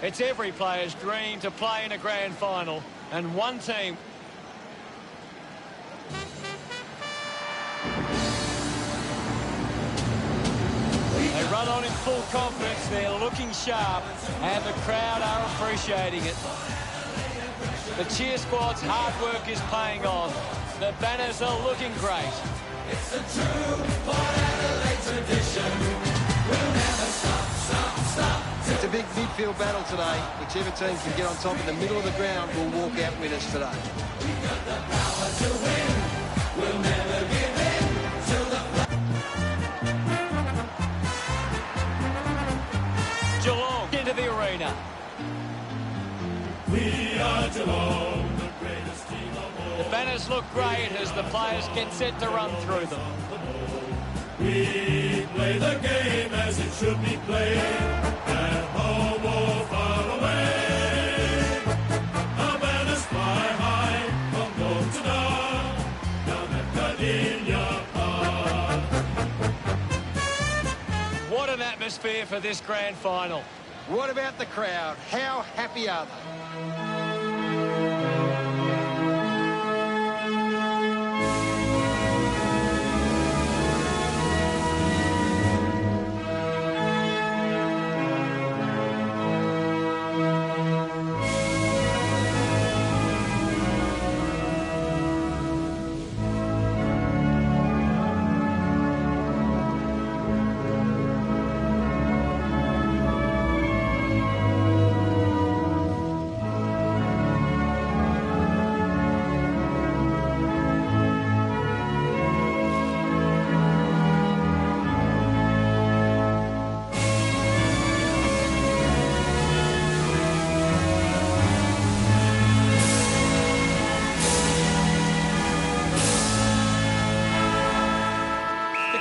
It's every player's dream to play in a grand final, and one team... They run on in full confidence, they're looking sharp, and the crowd are appreciating it. The cheer squad's hard work is paying off. The banners are looking great. It's a true Port Adelaide tradition. We'll never stop, stop, stop. It's a big midfield battle today. Whichever team can get on top in the middle of the ground will walk out winners today. We've got the power to win. We'll never give in till the... Geelong into the arena. We are Geelong, the greatest team of all. The banners look great as the players get set to run through them. We play the game as it should be played, at home or far away. Our banners fly high from dawn to dawn, down at Cardinia Park. What an atmosphere for this grand final. What about the crowd? How happy are they?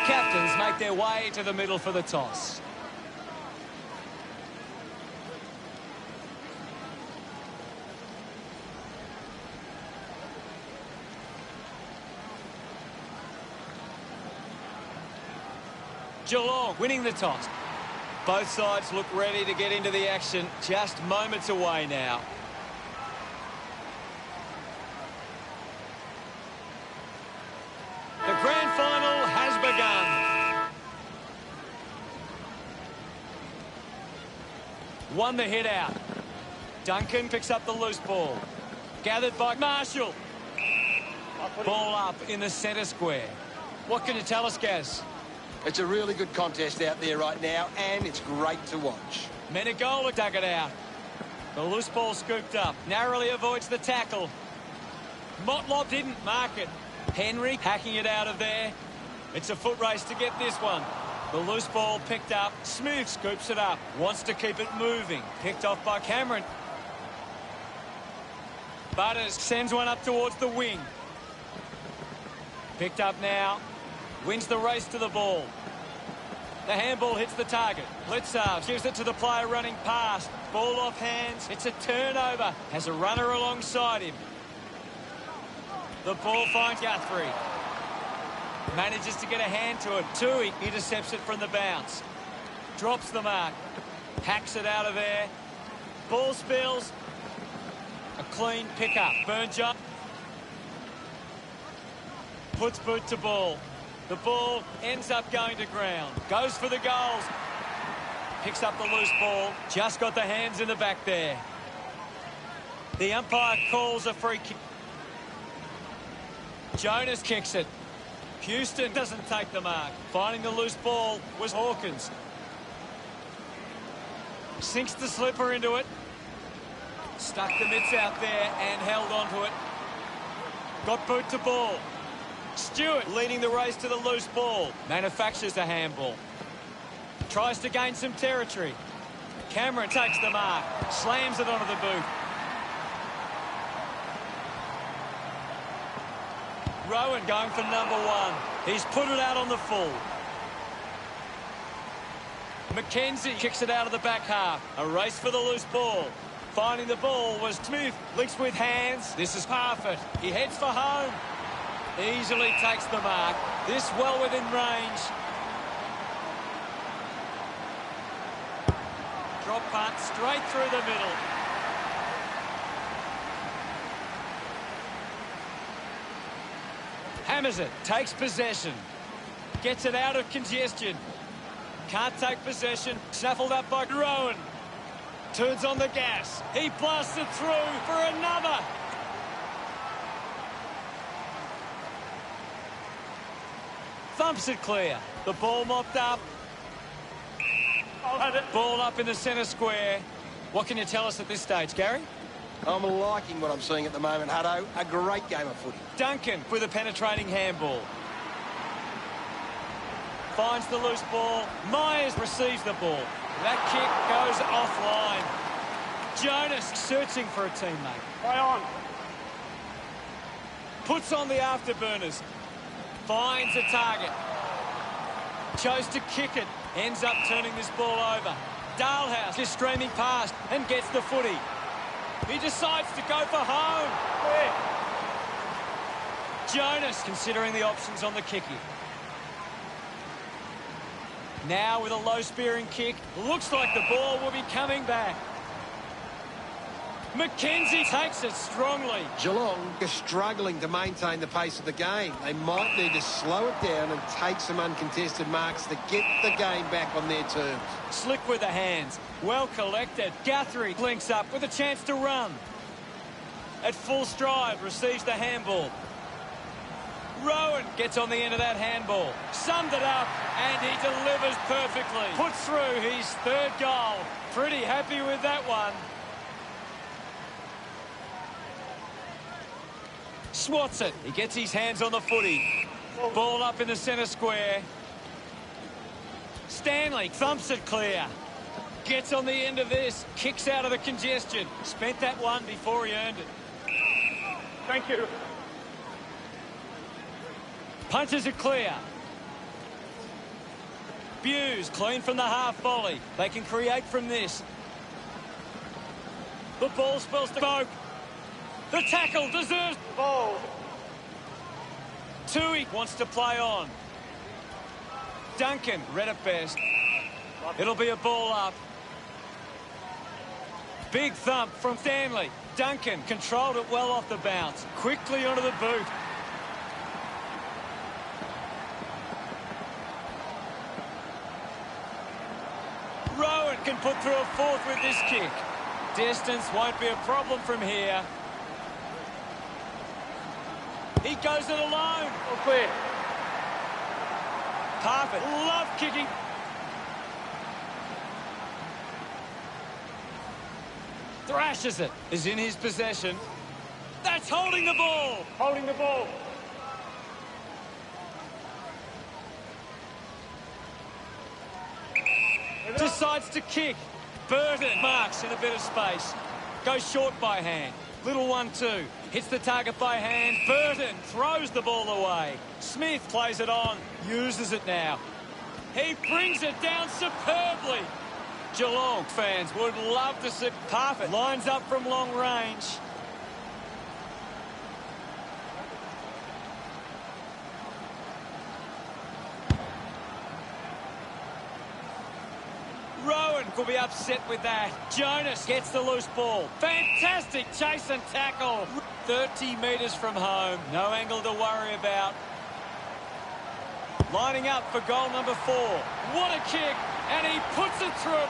Captains make their way to the middle for the toss. Geelong winning the toss. Both sides look ready to get into the action, just moments away now. The grand final has begun. Won the hit out. Duncan picks up the loose ball. Gathered by Marshall. Ball up in the centre square. What can you tell us, Gaz? It's a really good contest out there right now, and it's great to watch. Menegola dug it out. The loose ball scooped up. Narrowly avoids the tackle. Motlop didn't mark it. Henry hacking it out of there. It's a foot race to get this one. The loose ball picked up. Smooth scoops it up. Wants to keep it moving. Picked off by Cameron. Butters sends one up towards the wing. Picked up now. Wins the race to the ball. The handball hits the target. Blitzar gives it to the player running past. Ball off hands. It's a turnover. Has a runner alongside him. The ball finds Guthrie. Manages to get a hand to it. Tui intercepts it from the bounce. Drops the mark. Hacks it out of there. Ball spills. A clean pick-up. Burns up. Puts boot to ball. The ball ends up going to ground. Goes for the goals. Picks up the loose ball. Just got the hands in the back there. The umpire calls a free kick. Jonas kicks it. Houston doesn't take the mark. Finding the loose ball was Hawkins. Sinks the slipper into it. Stuck the mitts out there and held onto it. Got boot to ball. Stewart leading the race to the loose ball. Manufactures a handball. Tries to gain some territory. Cameron takes the mark. Slams it onto the boot. Rowan going for number one. He's put it out on the full. McKenzie kicks it out of the back half. A race for the loose ball. Finding the ball was Smith. Links with hands. This is Parfitt. He heads for home. Easily takes the mark. This well within range. Drop punt straight through the middle. Hammers it, takes possession. Gets it out of congestion. Can't take possession. Snaffled up by Rowan. Turns on the gas. He blasts it through for another. Thumps it clear. The ball mopped up. Ball up in the centre square. What can you tell us at this stage, Gary? I'm liking what I'm seeing at the moment, Hutto. A great game of footy. Duncan with a penetrating handball. Finds the loose ball. Myers receives the ball. That kick goes offline. Jonas searching for a teammate. Play on. Puts on the afterburners. Finds a target. Chose to kick it. Ends up turning this ball over. Dalhouse is streaming past and gets the footy. He decides to go for home. Jonas considering the options on the kicking. Now with a low spearing kick. Looks like the ball will be coming back. McKenzie takes it strongly. Geelong are struggling to maintain the pace of the game. They might need to slow it down and take some uncontested marks to get the game back on their terms. Slick with the hands. Well collected. Guthrie links up with a chance to run. At full stride, receives the handball. Rowan gets on the end of that handball. Summed it up, and he delivers perfectly. Puts through his third goal. Pretty happy with that one. Swats it. He gets his hands on the footy. Ball up in the centre square. Stanley thumps it clear. Gets on the end of this. Kicks out of the congestion. Spent that one before he earned it. Thank you. Punches it clear. Buse clean from the half volley. They can create from this. The ball spells to Boak. The tackle deserves the ball. Tui wants to play on. Duncan read it best. It'll be a ball up. Big thump from Stanley. Duncan controlled it well off the bounce. Quickly onto the boot. Rowan can put through a fourth with this kick. Distance won't be a problem from here. He goes it alone. All clear. Parfit, love kicking. Thrashes it. Is in his possession. That's holding the ball. Holding the ball. Decides to kick. Burton marks in a bit of space. Goes short by hand. Little 1-2. Hits the target by hand. Burton throws the ball away. Smith plays it on. Uses it now. He brings it down superbly. Geelong fans would love to see Parfit. Lines up from long range. Rowan could be upset with that. Jonas gets the loose ball. Fantastic chase and tackle. 30 metres from home. No angle to worry about. Lining up for goal number 4. What a kick. And he puts it through.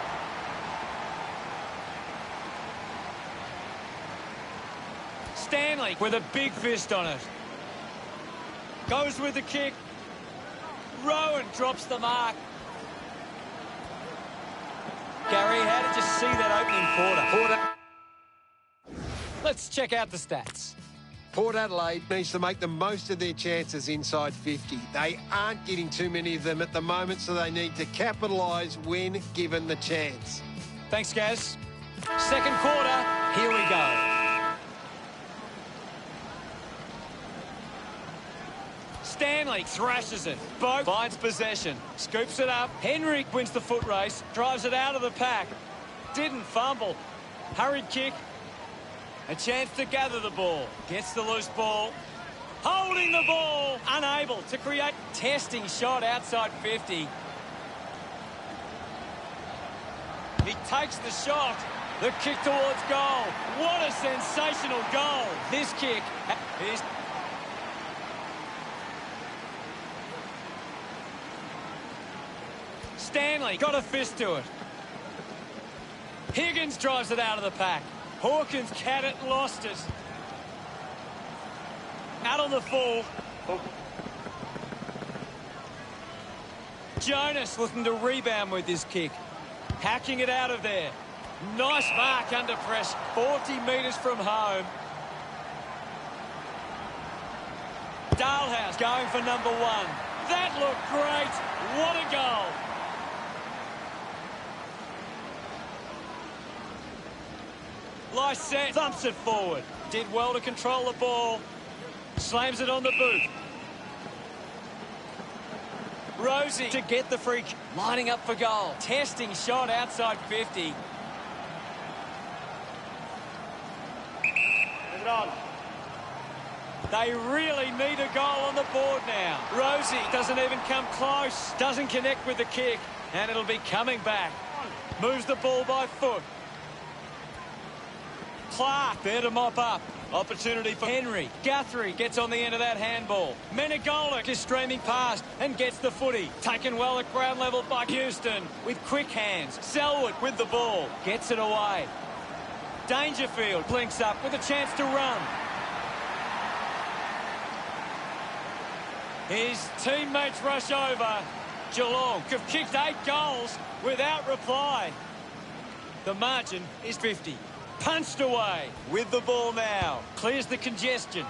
Stanley with a big fist on it. Goes with the kick. Rowan drops the mark. Gary, how did you see that opening quarter? Let's check out the stats. Port Adelaide needs to make the most of their chances inside 50. They aren't getting too many of them at the moment, so they need to capitalise when given the chance. Thanks, Gaz. Second quarter, here we go. Stanley thrashes it. Boak finds possession. Scoops it up. Henrik wins the foot race. Drives it out of the pack. Didn't fumble. Hurried kick. A chance to gather the ball. Gets the loose ball. Holding the ball. Unable to create. Testing shot outside 50. He takes the shot. The kick towards goal. What a sensational goal. This kick is... Stanley got a fist to it. Higgins drives it out of the pack. Hawkins had it, lost it. Out on the full. Jonas looking to rebound with this kick. Hacking it out of there. Nice mark under pressure. 40 metres from home. Dalhouse going for number one. That looked great. What a goal. Lysette thumps it forward. Did well to control the ball. Slams it on the boot. Rosie to get the free kick. Lining up for goal. Testing shot outside 50. Is it on? They really need a goal on the board now. Rosie doesn't even come close. Doesn't connect with the kick. And it'll be coming back. Moves the ball by foot. Clark there to mop up. Opportunity for Henry. Guthrie gets on the end of that handball. Menegolik is streaming past and gets the footy. Taken well at ground level by Houston with quick hands. Selwood with the ball. Gets it away. Dangerfield blinks up with a chance to run. His teammates rush over. Geelong have kicked 8 goals without reply. The margin is 50. Punched away with the ball now. Clears the congestion.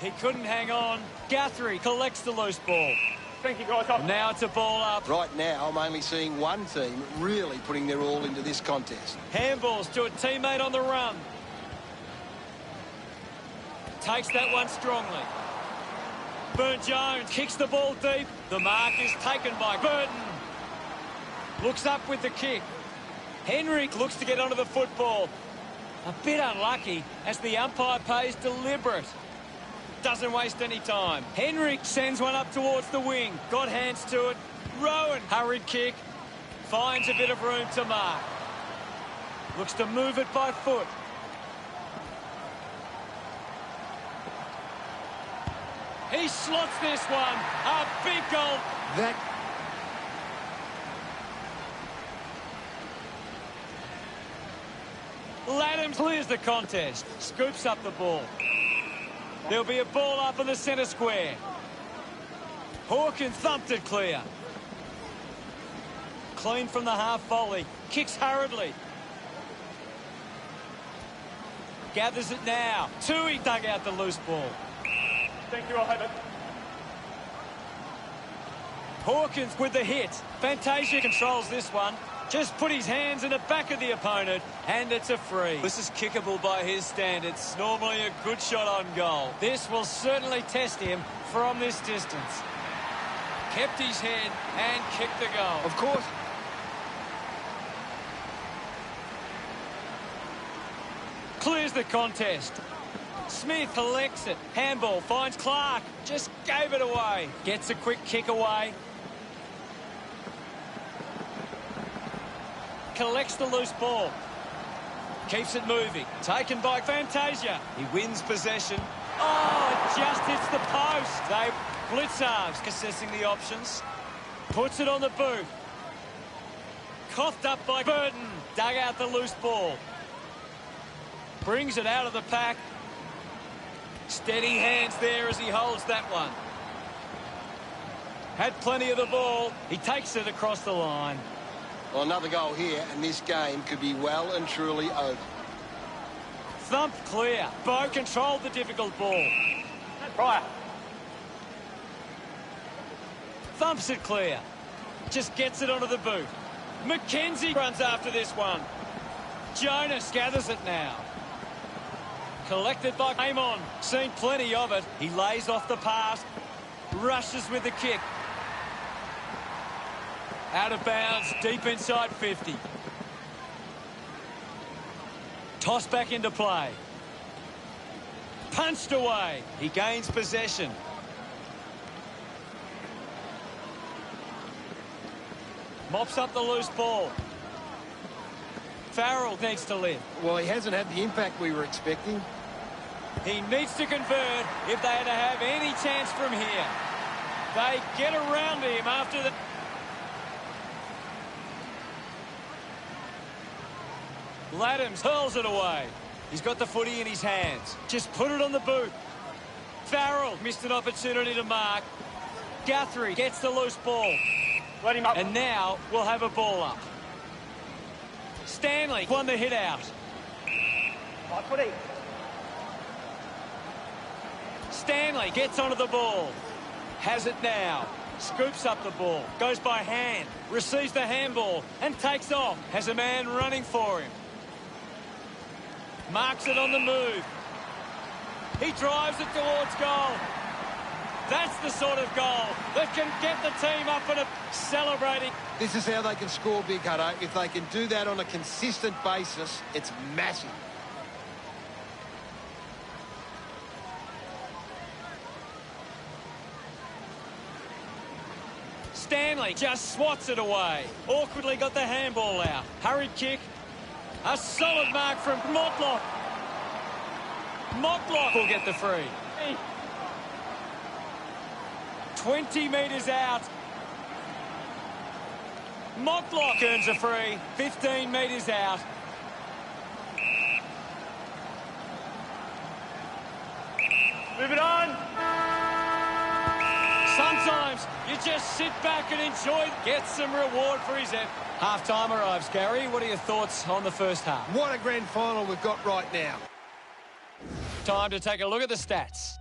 He couldn't hang on. Guthrie collects the loose ball. Thank you, guys. Now it's a ball up. Right now, I'm only seeing one team really putting their all into this contest. Handballs to a teammate on the run. Takes that one strongly. Burn-Jones kicks the ball deep. The mark is taken by Burton. Looks up with the kick. Henry looks to get onto the football. A bit unlucky as the umpire pays deliberate. Doesn't waste any time. Henry sends one up towards the wing. Got hands to it. Rowan, hurried kick. Finds a bit of room to mark. Looks to move it by foot. He slots this one. A big goal. That Laddams clears the contest. Scoops up the ball. There'll be a ball up in the centre square. Hawkins thumped it clear. Clean from the half volley. Kicks hurriedly. Gathers it now. Tui dug out the loose ball. Thank you, I'll have it. Hawkins with the hit. Fantasia controls this one. Just put his hands in the back of the opponent, and it's a free. This is kickable by his standards. Normally a good shot on goal. This will certainly test him from this distance. Kept his head and kicked the goal. of course. Clears the contest. Smith collects it. Handball finds Clark. Just gave it away. Gets a quick kick away. Collects the loose ball. Keeps it moving. Taken by Fantasia. He wins possession. Oh, it just hits the post. They Blitzarves assessing the options. Puts it on the boot. Coughed up by Burton. Dug out the loose ball. Brings it out of the pack. Steady hands there as he holds that one. Had plenty of the ball. He takes it across the line. Well, another goal here, and this game could be well and truly over. Thumped clear. Bo controlled the difficult ball. Pryor. Thumps it clear. Just gets it onto the boot. McKenzie runs after this one. Jonas gathers it now. Collected by Amon. Seen plenty of it. He lays off the pass. Rushes with the kick. Out of bounds, deep inside 50. Toss back into play. Punched away. He gains possession. Mops up the loose ball. Farrell needs to lift. Well, he hasn't had the impact we were expecting. He needs to convert if they are to have any chance from here. They get around him after the... Laddams hurls it away. He's got the footy in his hands. Just put it on the boot. Farrell missed an opportunity to mark. Guthrie gets the loose ball. Let him up. And now we'll have a ball up. Stanley won the hit out. Right footy. Stanley gets onto the ball. Has it now. Scoops up the ball. Goes by hand. Receives the handball and takes off. Has a man running for him. Marks it on the move. He drives it towards goal. That's the sort of goal that can get the team up and celebrating. This is how they can score big, Hutto. If they can do that on a consistent basis, it's massive. Stanley just swats it away. Awkwardly got the handball out. Hurried kick. A solid mark from Motlop. Motlop will get the free. 20 metres out. Motlop earns a free. 15 metres out. Move it on. Sometimes you just sit back and enjoy. Get some reward for his effort. Half-time arrives, Gary. What are your thoughts on the first half? What a grand final we've got right now. Time to take a look at the stats.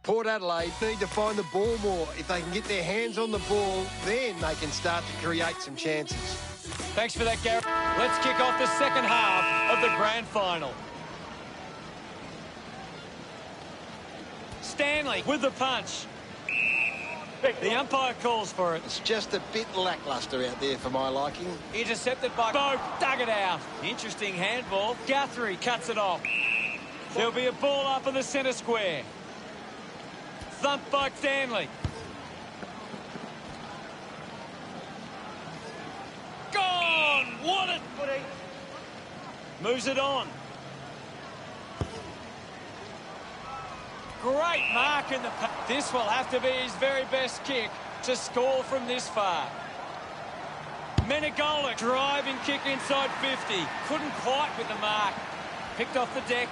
Port Adelaide need to find the ball more. If they can get their hands on the ball, then they can start to create some chances. Thanks for that, Gary. Let's kick off the second half of the grand final. Stanley with the punch. The umpire calls for it. It's just a bit lacklustre out there for my liking. Intercepted by Boak. Dug it out. Interesting handball. Guthrie cuts it off. There'll be a ball up in the centre square. Thumped by Stanley. Gone! What a... Footy. Moves it on. Great mark in the... This will have to be his very best kick to score from this far. Menegola driving kick inside 50. Couldn't quite with the mark. Picked off the deck.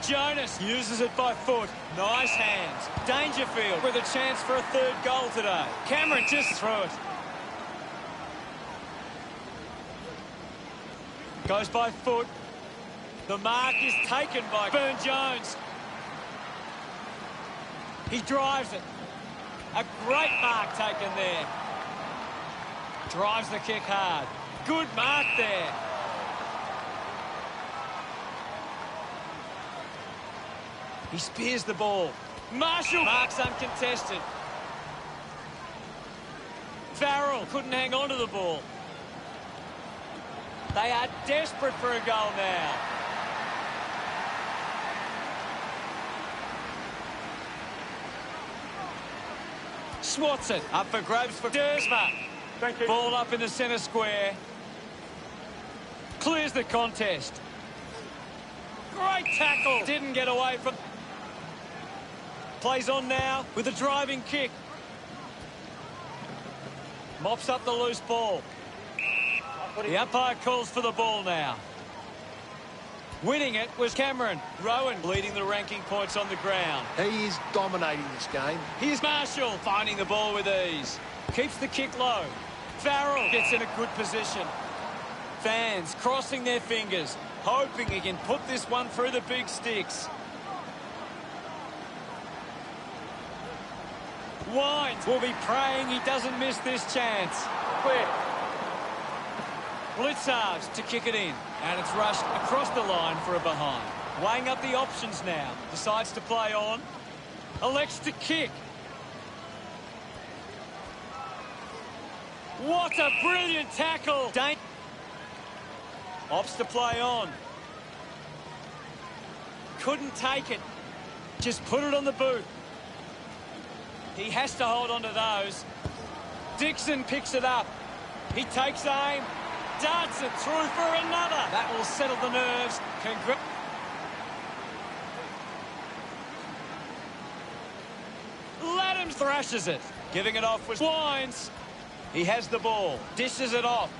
Jonas uses it by foot. Nice hands. Dangerfield with a chance for a third goal today. Cameron just threw it. Goes by foot. The mark is taken by Burne-Jones. He drives it. A great mark taken there. Drives the kick hard. Good mark there. He spears the ball. Marshall marks uncontested. Farrell couldn't hang on to the ball. They are desperate for a goal now. Swats it. Up for grabs for Dersma. Thank you. Ball up in the centre square. Clears the contest. Great tackle. Didn't get away from... Plays on now with a driving kick. Mops up the loose ball. The umpire calls for the ball now. Winning it was Cameron. Rowan leading the ranking points on the ground. He is dominating this game. Here's Marshall finding the ball with ease. Keeps the kick low. Farrell gets in a good position. Fans crossing their fingers, hoping he can put this one through the big sticks. Wines will be praying he doesn't miss this chance. Clear. Blitzarves to kick it in, and it's rushed across the line for a behind. Weighing up the options now. Decides to play on. Elects to kick. What a brilliant tackle. Opts to play on. Couldn't take it. Just put it on the boot. He has to hold on to those. Dixon picks it up. He takes aim. Darts it through for another. That will settle the nerves. Laddam thrashes it. Giving it off was Wines. He has the ball. Dishes it off.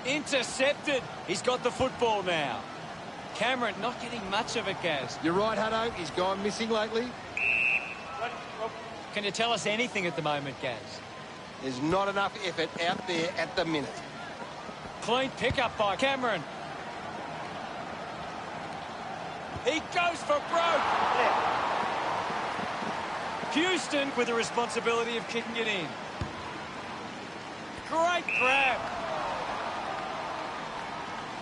Intercepted. He's got the football now. Cameron not getting much of it, Gaz. You're right, Hutto. He's gone missing lately. Can you tell us anything at the moment, Gaz? There's not enough effort out there at the minute. Clean pickup by Cameron. He goes for broke. Houston with the responsibility of kicking it in. Great grab.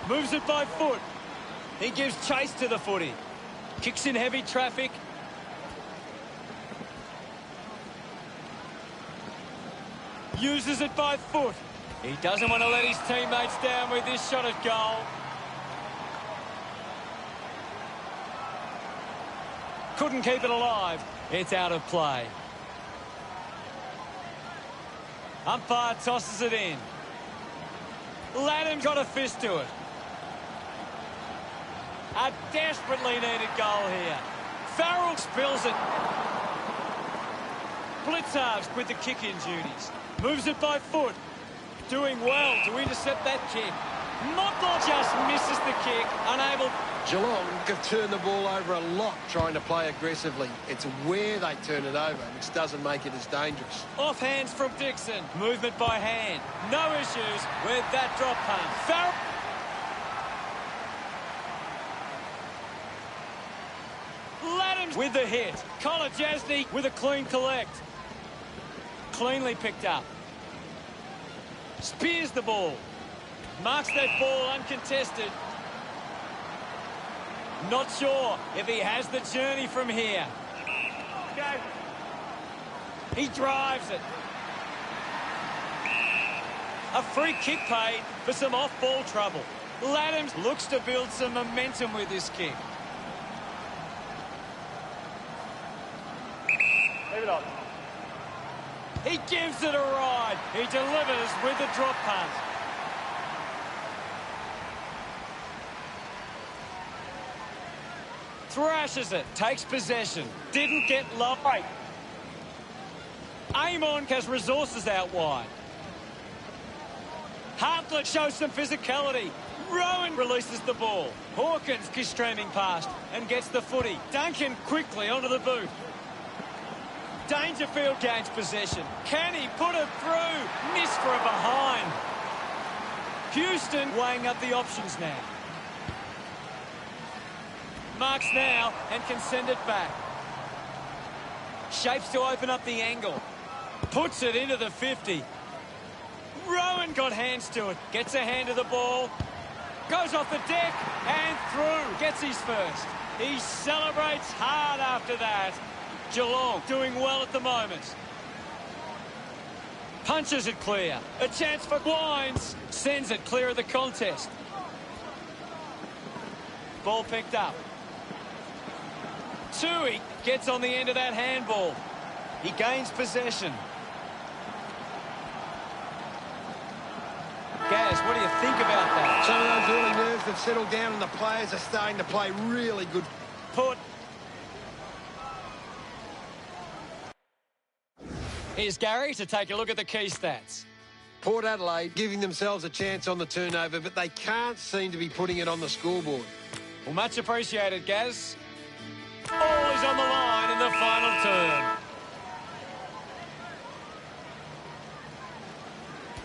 Moves it by foot. He gives chase to the footy. Kicks in heavy traffic. Uses it by foot. He doesn't want to let his teammates down with this shot at goal. Couldn't keep it alive. It's out of play. Umpire tosses it in. Laddam got a fist to it. A desperately needed goal here. Farrell spills it. Blitzarves with the kick-in duties. Moves it by foot. Doing well to intercept that kick. Mottler just misses the kick. Unable. Geelong have turned the ball over a lot trying to play aggressively. It's where they turn it over which doesn't make it as dangerous. Off hands from Dixon. Movement by hand. No issues with that drop punt. Farrell. Laddam with the hit. Collar Jasny with a clean collect. Cleanly picked up. Spears the ball. Marks that ball uncontested. Not sure if he has the journey from here. Okay. He drives it. A free kick paid for some off-ball trouble. Laddam looks to build some momentum with this kick. Leave it on. He gives it a ride. He delivers with the drop punt. Thrashes it. Takes possession. Didn't get low. Right. Amon has resources out wide. Hartlett shows some physicality. Rowan releases the ball. Hawkins is streaming past and gets the footy. Duncan quickly onto the boot. Dangerfield gains possession. Can he put it through? Miss for a behind. Houston weighing up the options now. Marks now and can send it back. Shapes to open up the angle. Puts it into the 50. Rowan got hands to it. Gets a hand to the ball. Goes off the deck and through. Gets his first. He celebrates hard after that. Geelong doing well at the moment. Punches it clear. A chance for Wines. Sends it clear of the contest. Ball picked up. Tui gets on the end of that handball. He gains possession. Gaz, what do you think about that? Some of those early nerves have settled down and the players are starting to play really good. Put. Here's Gary to take a look at the key stats. Port Adelaide giving themselves a chance on the turnover, but they can't seem to be putting it on the scoreboard. Well, much appreciated, Gaz. All is on the line in the final turn.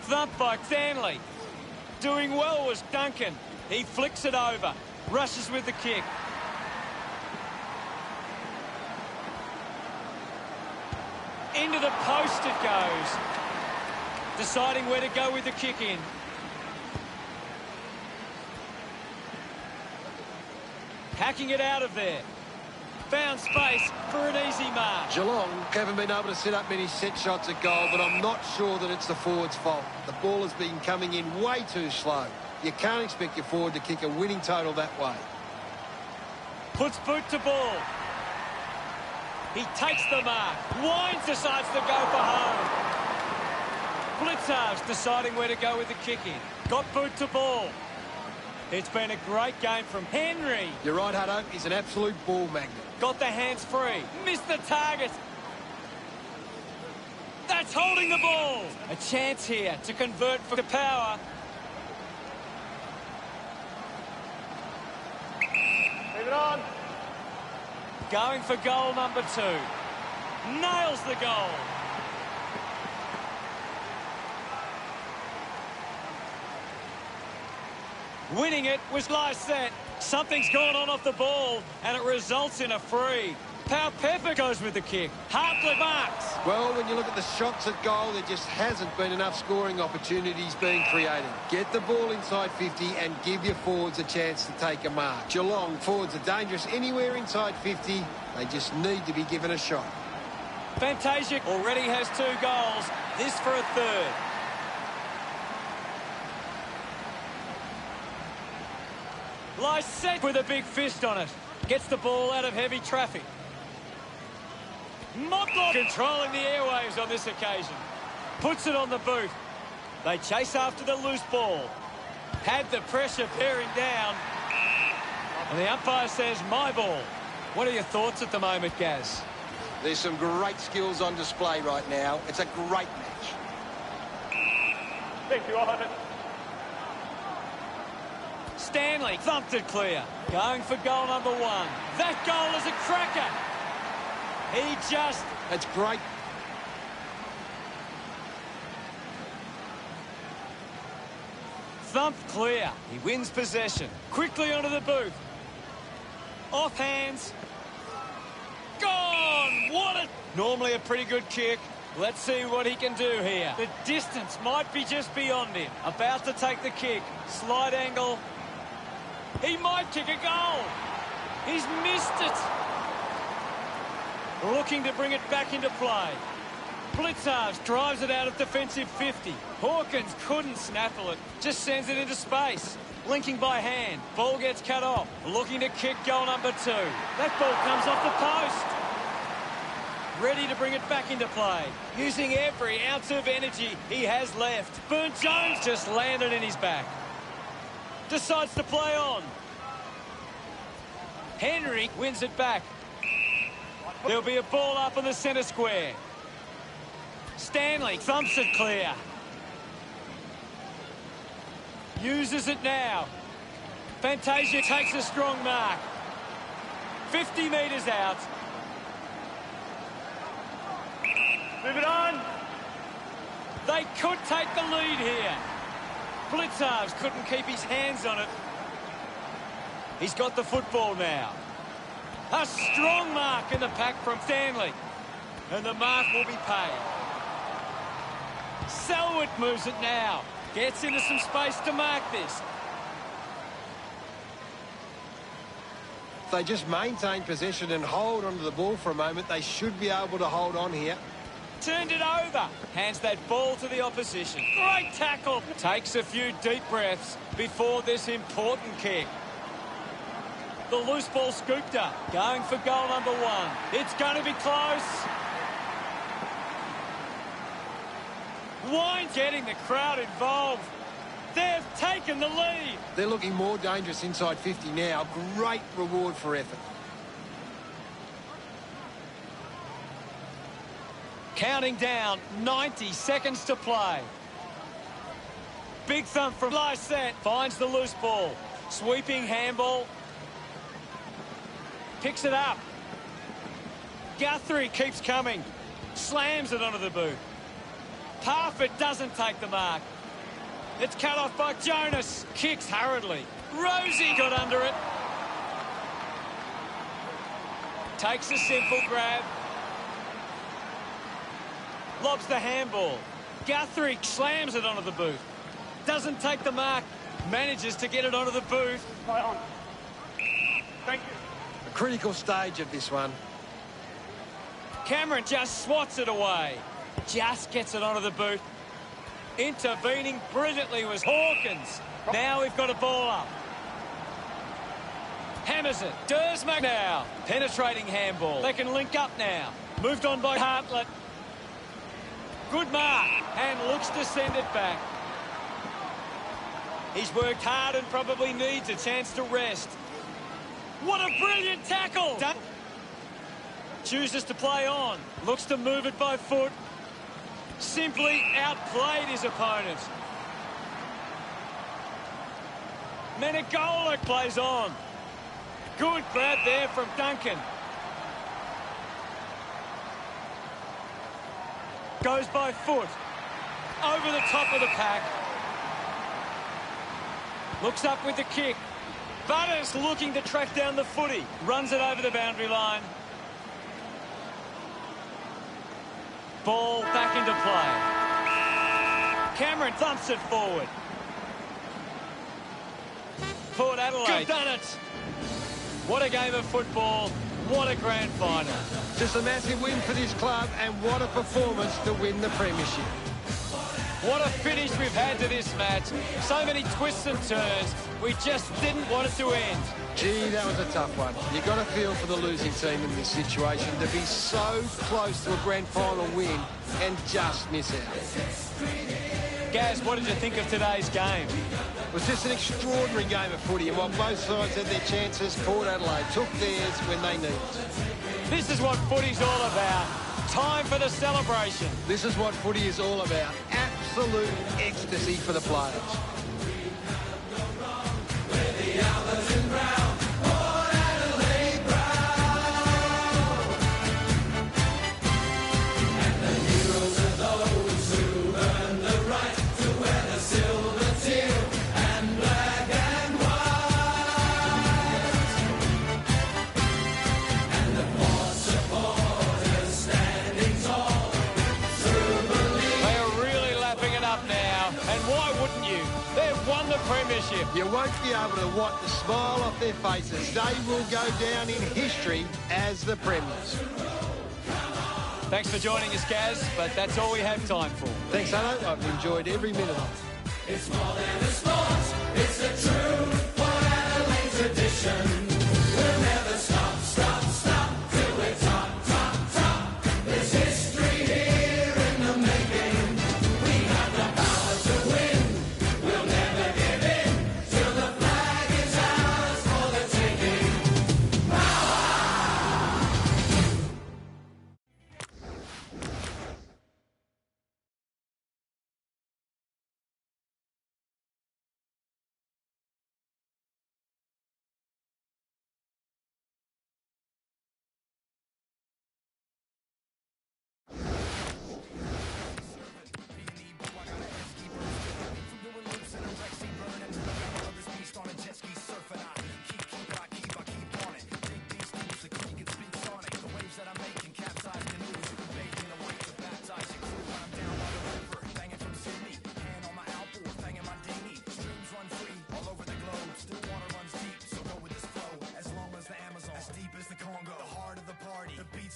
Thump by Stanley. Doing well was Duncan. He flicks it over. Rushes with the kick. Into the post it goes. Deciding where to go with the kick in. Hacking it out of there. Found space for an easy mark. Geelong haven't been able to set up many set shots at goal, but I'm not sure that it's the forward's fault. The ball has been coming in way too slow. You can't expect your forward to kick a winning total that way. Puts boot to ball. He takes the mark. Wines decides to go for home. Blitzar's deciding where to go with the kick in. Got boot to ball. It's been a great game from Henry. You're right, Hutto. He's an absolute ball magnet. Got the hands free. Missed the target. That's holding the ball. A chance here to convert for the power. Leave it on. Going for goal number 2. Nails the goal. Winning it was Lysette. Something's gone on off the ball, and it results in a free. Pau Pepper goes with the kick. Hartley marks. Well, when you look at the shots at goal, there just hasn't been enough scoring opportunities being created. Get the ball inside 50 and give your forwards a chance to take a mark. Geelong forwards are dangerous anywhere inside 50. They just need to be given a shot. Fantasia already has 2 goals. This for a 3rd. Lysette with a big fist on it. Gets the ball out of heavy traffic. Motlop controlling the airwaves on this occasion. Puts it on the boot. They chase after the loose ball. Had the pressure bearing down. And the umpire says, my ball. What are your thoughts at the moment, Gaz? There's some great skills on display right now. It's a great match. Thank you, on it. Stanley thumped it clear. Going for goal number 1. That goal is a cracker. He just... That's great. Thumped clear. He wins possession. Quickly onto the boot. Off hands. Gone! What a... Normally a pretty good kick. Let's see what he can do here. The distance might be just beyond him. About to take the kick. Slide angle. He might kick a goal. He's missed it. Looking to bring it back into play. Blitzards drives it out of defensive 50. Hawkins couldn't snaffle it. Just sends it into space. Linking by hand. Ball gets cut off. Looking to kick goal number 2. That ball comes off the post. Ready to bring it back into play. Using every ounce of energy he has left. Burne-Jones just landed in his back. Decides to play on. Henry wins it back. There'll be a ball up in the centre square. Stanley thumps it clear. Uses it now. Fantasia takes a strong mark. 50 metres out. Move it on. They could take the lead here. Blitzards couldn't keep his hands on it. He's got the football now. A strong mark in the pack from Stanley. And the mark will be paid. Selwood moves it now. Gets into some space to mark this. If they just maintain possession and hold onto the ball for a moment, they should be able to hold on here. Turned it over. Hands that ball to the opposition. Great tackle. Takes a few deep breaths before this important kick. The loose ball scooped up. Going for goal number 1. It's going to be close. Wine getting the crowd involved. They've taken the lead. They're looking more dangerous inside 50 now. Great reward for effort. Counting down, 90 seconds to play. Big thump from Lysette. Finds the loose ball. Sweeping handball. Picks it up. Guthrie keeps coming. Slams it onto the boot. Parfitt doesn't take the mark. It's cut off by Jonas. Kicks hurriedly. Rosie got under it. Takes a simple grab. Lobs the handball. Guthrie slams it onto the boot. Doesn't take the mark. Manages to get it onto the boot. Play on. Thank you. A critical stage of this one. Cameron just swats it away. Just gets it onto the boot. Intervening brilliantly was Hawkins. Now we've got a ball up. Hammers it. Dersma now. Penetrating handball. They can link up now. Moved on by Hartlett. Good mark. and looks to send it back. He's worked hard and probably needs a chance to rest. What a brilliant tackle! Chooses to play on. Looks to move it by foot. Simply outplayed his opponent. Menegola plays on. Good grab there from Duncan. Goes by foot. Over the top of the pack. Looks up with the kick. Butters looking to track down the footy. Runs it over the boundary line. Ball back into play. Cameron thumps it forward. Port Adelaide. Good done it. What a game of football. What a grand final. Just a massive win for this club, and what a performance to win the premiership. What a finish we've had to this match. So many twists and turns. We just didn't want it to end. Gee, that was a tough one. You've got to feel for the losing team in this situation, to be so close to a grand final win and just miss out. Gaz, what did you think of today's game? It was just an extraordinary game of footy, and while both sides had their chances, Port Adelaide took theirs when they needed to. This is what footy's all about. Time for the celebration. This is what footy is all about. Absolute ecstasy for the players. Premiership. You won't be able to wipe the smile off their faces. They will go down in history as the premiers. Thanks for joining us, Gaz, but that's all we have time for. Thanks, Hello. I've enjoyed every minute of it. It's more than a sport, it's a true Port Adelaide tradition. We'll never stop, till we're top. There's history here in the making. We have the power to win. We'll never give in till the flag is ours for the taking.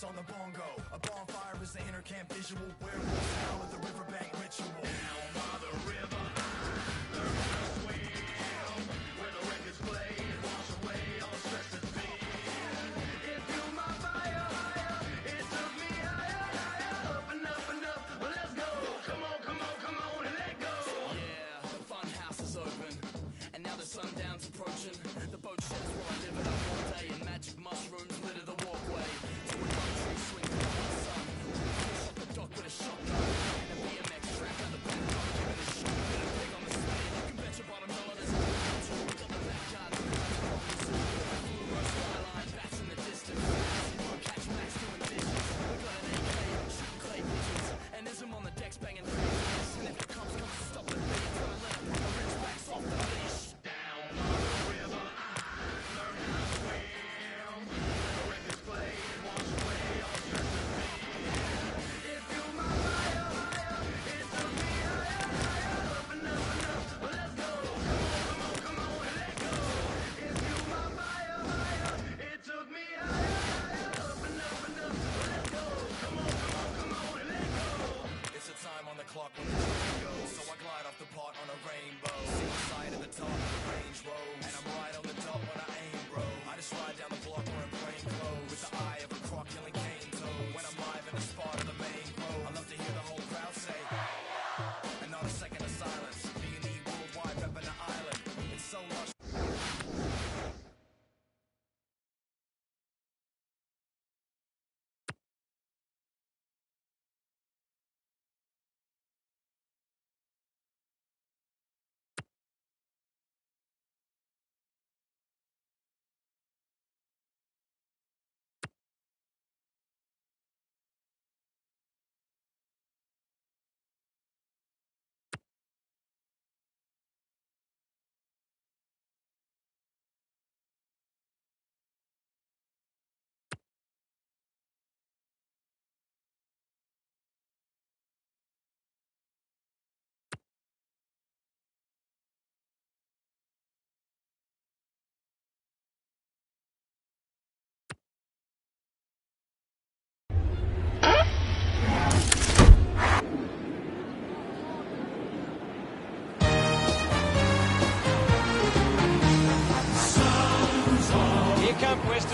On the bongo, a bonfire is the intercamp visual. Werewolf howl at the riverbank ritual. Down by the river, learn how to swim. Where the records play and wash away all the stress that's been. It fueled my fire higher. It took me higher, up and up. Well, let's go. Come on, and let go. Yeah, the fun house is open, and now the sundown's approaching. The boat sheds where I live it up all day, and magic mushrooms litter the walkway.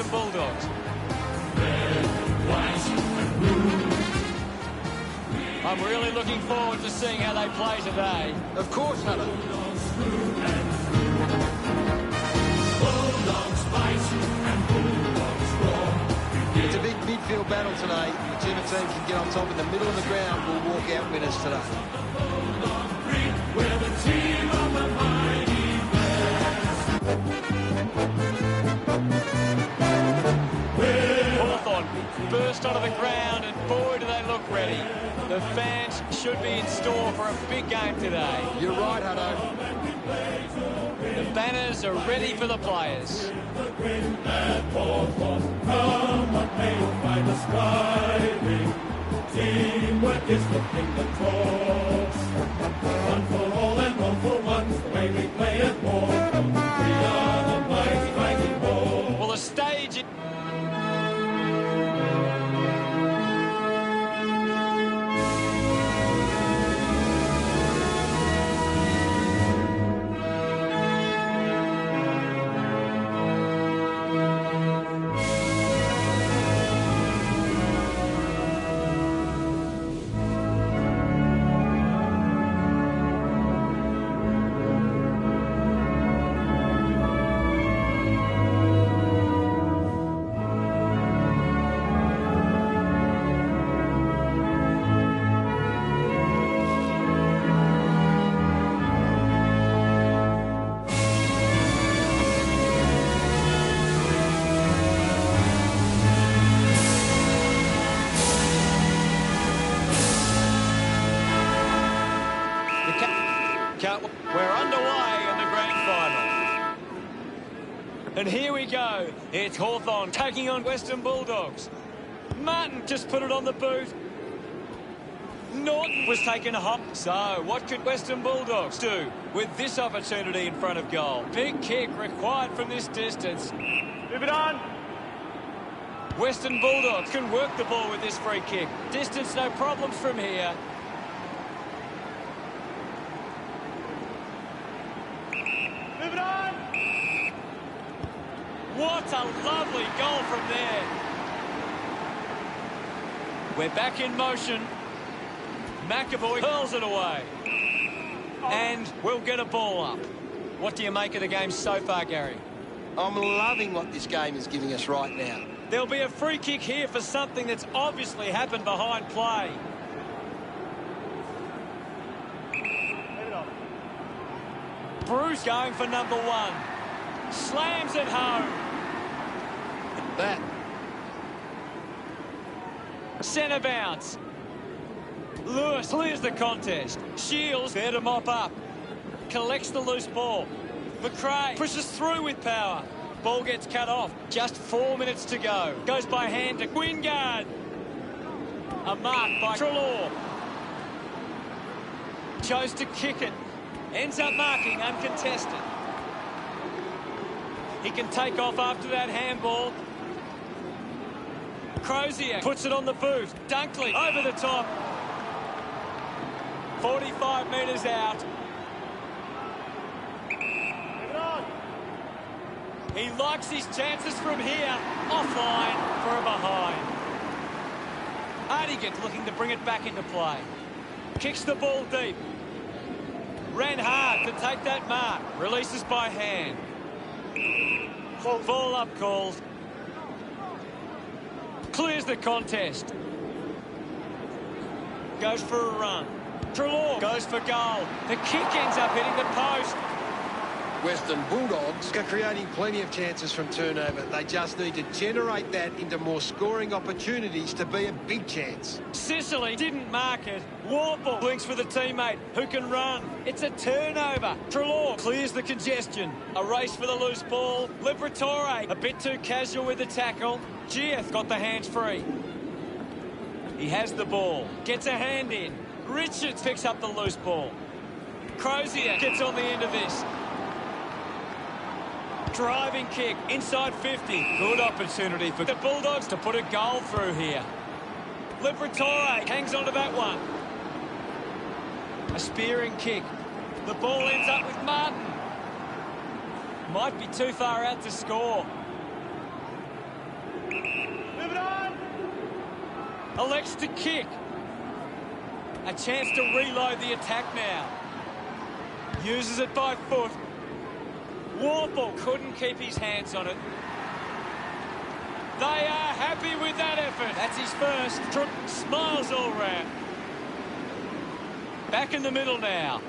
Western Bulldogs. I'm really looking forward to seeing how they play today. Of course, Hunter. It's a big midfield battle today. Whichever team can get on top in the middle of the ground will walk out winners today. We're the team of the mighty Hawthorn burst onto the ground, and boy, do they look ready. The fans should be in store for a big game today. You're right, Hunter. The banners are ready for the players. Teamwork is the thing that talks. One for all and all for one, the way we play at war. We are the mighty, mighty Hawks. Well, the stage... We're underway in the grand final. And here we go. It's Hawthorn taking on Western Bulldogs. Martin just put it on the boot. Norton was taken a hop. So what could Western Bulldogs do with this opportunity in front of goal? Big kick required from this distance. Move it on. Western Bulldogs can work the ball with this free kick. Distance, no problems from here. Move it on. What a lovely goal from there. We're back in motion. McAvoy hurls it away. And we'll get a ball up. What do you make of the game so far, Gary? I'm loving what this game is giving us right now. There'll be a free kick here for something that's obviously happened behind play. Move it on. Bruce going for number one. Slams it home. That. Centre bounce. Lewis clears the contest. Shields there to mop up. Collects the loose ball. McRae pushes through with power. Ball gets cut off. Just 4 minutes to go. Goes by hand to Wingard. A mark by Treloar. Chose to kick it. Ends up marking uncontested. He can take off after that handball. Crozier puts it on the boot. Dunkley over the top. 45 metres out. Move it on. He likes his chances from here. Offline for a behind. Artigan looking to bring it back into play. Kicks the ball deep. Ran hard to take that mark. Releases by hand. Ball up calls. Clears the contest. Goes for a run. Treloar goes for goal. The kick ends up hitting the post. Western Bulldogs are creating plenty of chances from turnover. They just need to generate that into more scoring opportunities to be a big chance. Sicily didn't mark it. Warple links with a teammate who can run. It's a turnover. Treloar clears the congestion. A race for the loose ball. Liberatore a bit too casual with the tackle. Gieth got the hands free. He has the ball. Gets a hand in. Richards picks up the loose ball. Crozier gets on the end of this. Driving kick inside 50. Good opportunity for the Bulldogs to put a goal through here. Liberatore hangs on to that one. A spearing kick. The ball ends up with Martin. Might be too far out to score. Move it on. Elects to kick. A chance to reload the attack now. Uses it by foot. Warple couldn't keep his hands on it. They are happy with that effort. That's his first. Smiles all round. Back in the middle now.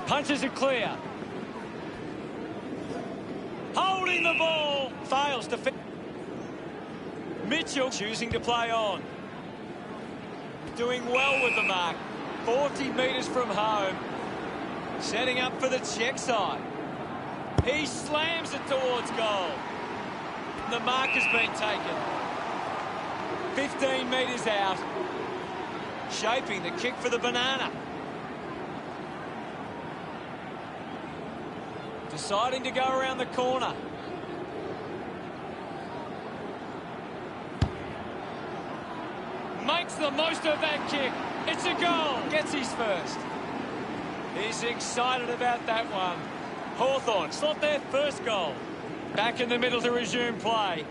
Punches it clear. Holding the ball. Fails to fit. Mitchell choosing to play on. Doing well with the mark. 40 metres from home. Setting up for the check side. He slams it towards goal. The mark has been taken. 15 metres out. Shaping the kick for the banana. Deciding to go around the corner. Makes the most of that kick. It's a goal. Gets his first. He's excited about that one. Hawthorn, it's not their first goal. Back in the middle to resume play.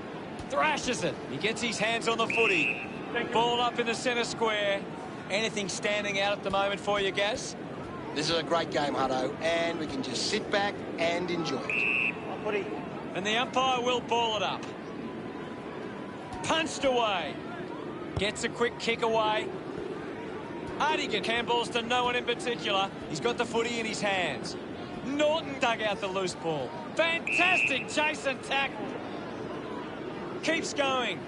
Thrashes it. He gets his hands on the footy. Ball up in the centre square. Anything standing out at the moment for you, Gaz? This is a great game, Hutto, and we can just sit back and enjoy it. Footy. And the umpire will ball it up. Punched away. Gets a quick kick away. Ardigan handballs to no one in particular. He's got the footy in his hands. Norton dug out the loose ball. Fantastic chase and tackle. Keeps going.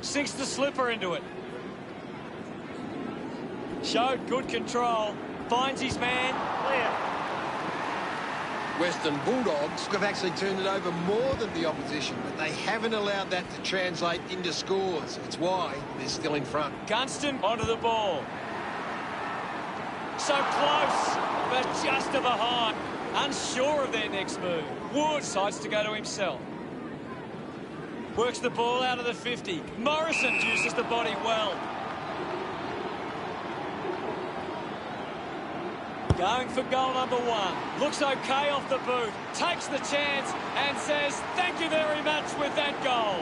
Sinks the slipper into it. Showed good control. Finds his man. Clear. Western Bulldogs have actually turned it over more than the opposition, but they haven't allowed that to translate into scores. It's why they're still in front. Gunston onto the ball. So close, but just to behind. Unsure of their next move. Wood decides to go to himself. Works the ball out of the 50. Morrison uses the body well. Going for goal number one. Looks okay off the boot. Takes the chance and says thank you very much with that goal.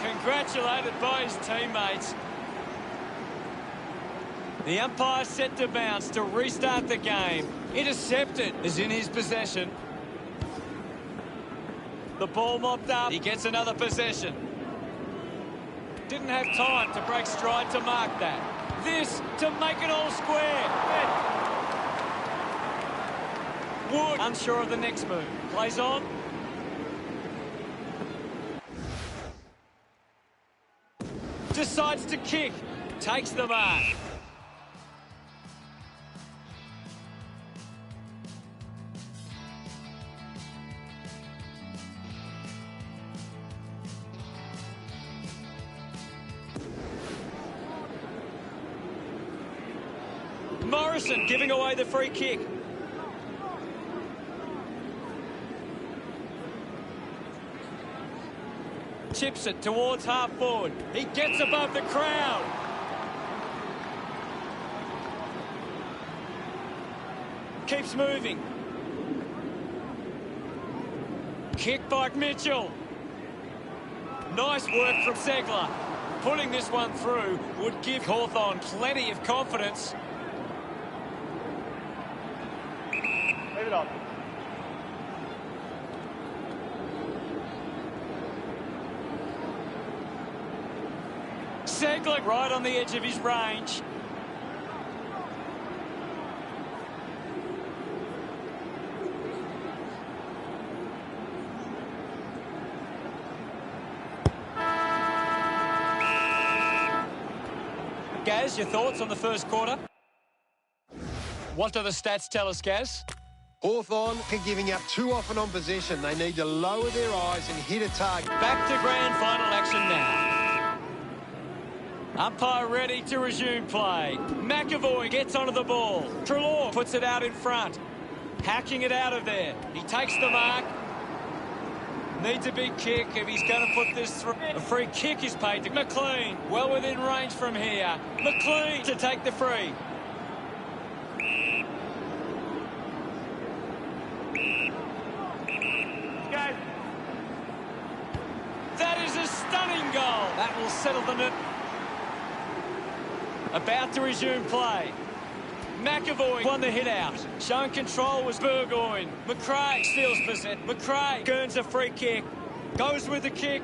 Congratulated by his teammates. The umpire set to bounce to restart the game. Intercepted is in his possession. The ball mopped up. He gets another possession. Didn't have time to break stride to mark that. This to make it all square. Wood, unsure of the next move. Plays on. Decides to kick. Takes the mark. Morrison giving away the free kick. Chips it towards half forward. He gets above the crowd. Keeps moving. Kick by Mitchell. Nice work from Segler. Putting this one through would give Hawthorn plenty of confidence. Leave it on. Segler right on the edge of his range. Gaz, your thoughts on the first quarter? What do the stats tell us, Gaz? Hawthorn are giving up too often on possession. They need to lower their eyes and hit a target. Back to grand final action now. Umpire ready to resume play. McAvoy gets onto the ball. Treloar puts it out in front. Hacking it out of there. He takes the mark. Needs a big kick if he's going to put this through. A free kick is paid to McLean. Well within range from here. McLean to take the free. Go. That will settle the net. About to resume play. McAvoy won the hit out. Showing control was Burgoyne. McRae steals possession. McRae earns a free kick. Goes with the kick.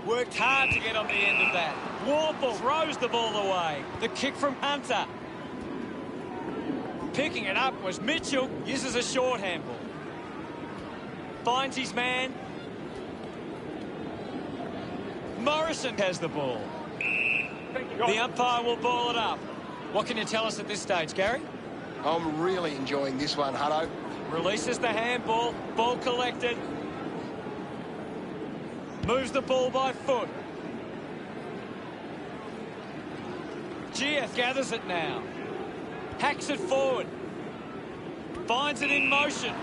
Worked hard to get on the end of that. Warple throws the ball away. The kick from Hunter. Picking it up was Mitchell. Uses a short handball. Finds his man. Morrison has the ball. The umpire will ball it up. What can you tell us at this stage, Gary? I'm really enjoying this one, Hutto. Releases the handball. Ball collected. Moves the ball by foot. Gieth gathers it now. Hacks it forward. Finds it in motion.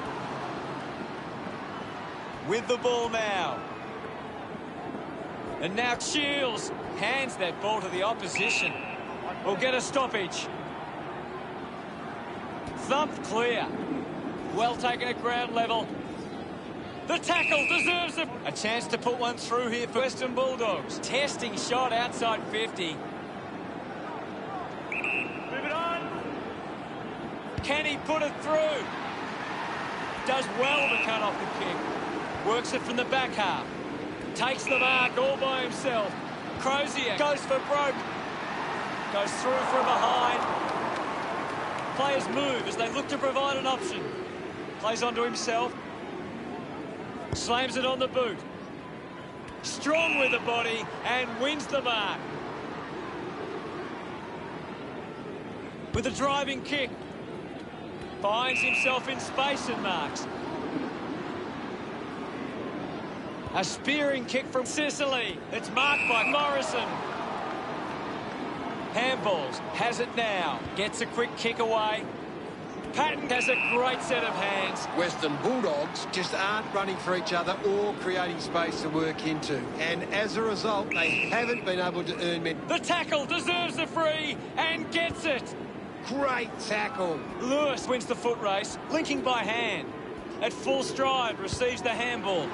With the ball now. And now Shields hands that ball to the opposition. Will get a stoppage. Thumped clear. Well taken at ground level. The tackle deserves a chance to put one through here for Western Bulldogs. Testing shot outside 50. Move it on. Can he put it through? Does well to cut off the kick. Works it from the back half. Takes the mark all by himself. Crozier goes for broke. Goes through from behind. Players move as they look to provide an option. Plays onto himself. Slams it on the boot. Strong with the body and wins the mark. With a driving kick. Finds himself in space and marks. A spearing kick from Sicily. It's marked by Morrison. Handballs. Has it now. Gets a quick kick away. Patton has a great set of hands. Western Bulldogs just aren't running for each other or creating space to work into. And as a result, they haven't been able to earn men. The tackle deserves the free and gets it. Great tackle. Lewis wins the foot race, linking by hand. At full stride, receives the handball.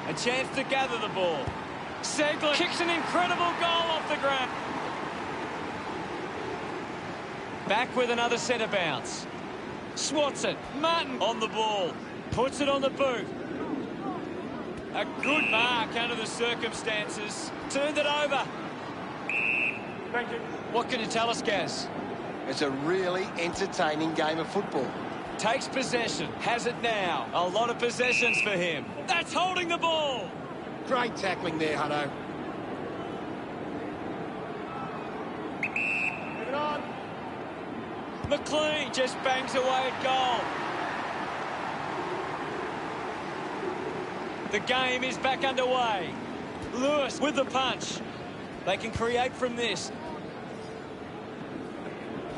A chance to gather the ball. Segler kicks an incredible goal off the ground. Back with another centre bounce. Swats it. Martin on the ball. Puts it on the boot. A good mark under the circumstances. Turned it over. Thank you. What can you tell us, Gaz? It's a really entertaining game of football. Takes possession. Has it now. A lot of possessions for him. That's holding the ball. Great tackling there, Hutto. Move it on. McLean just bangs away at goal. The game is back underway. Lewis with the punch. They can create from this.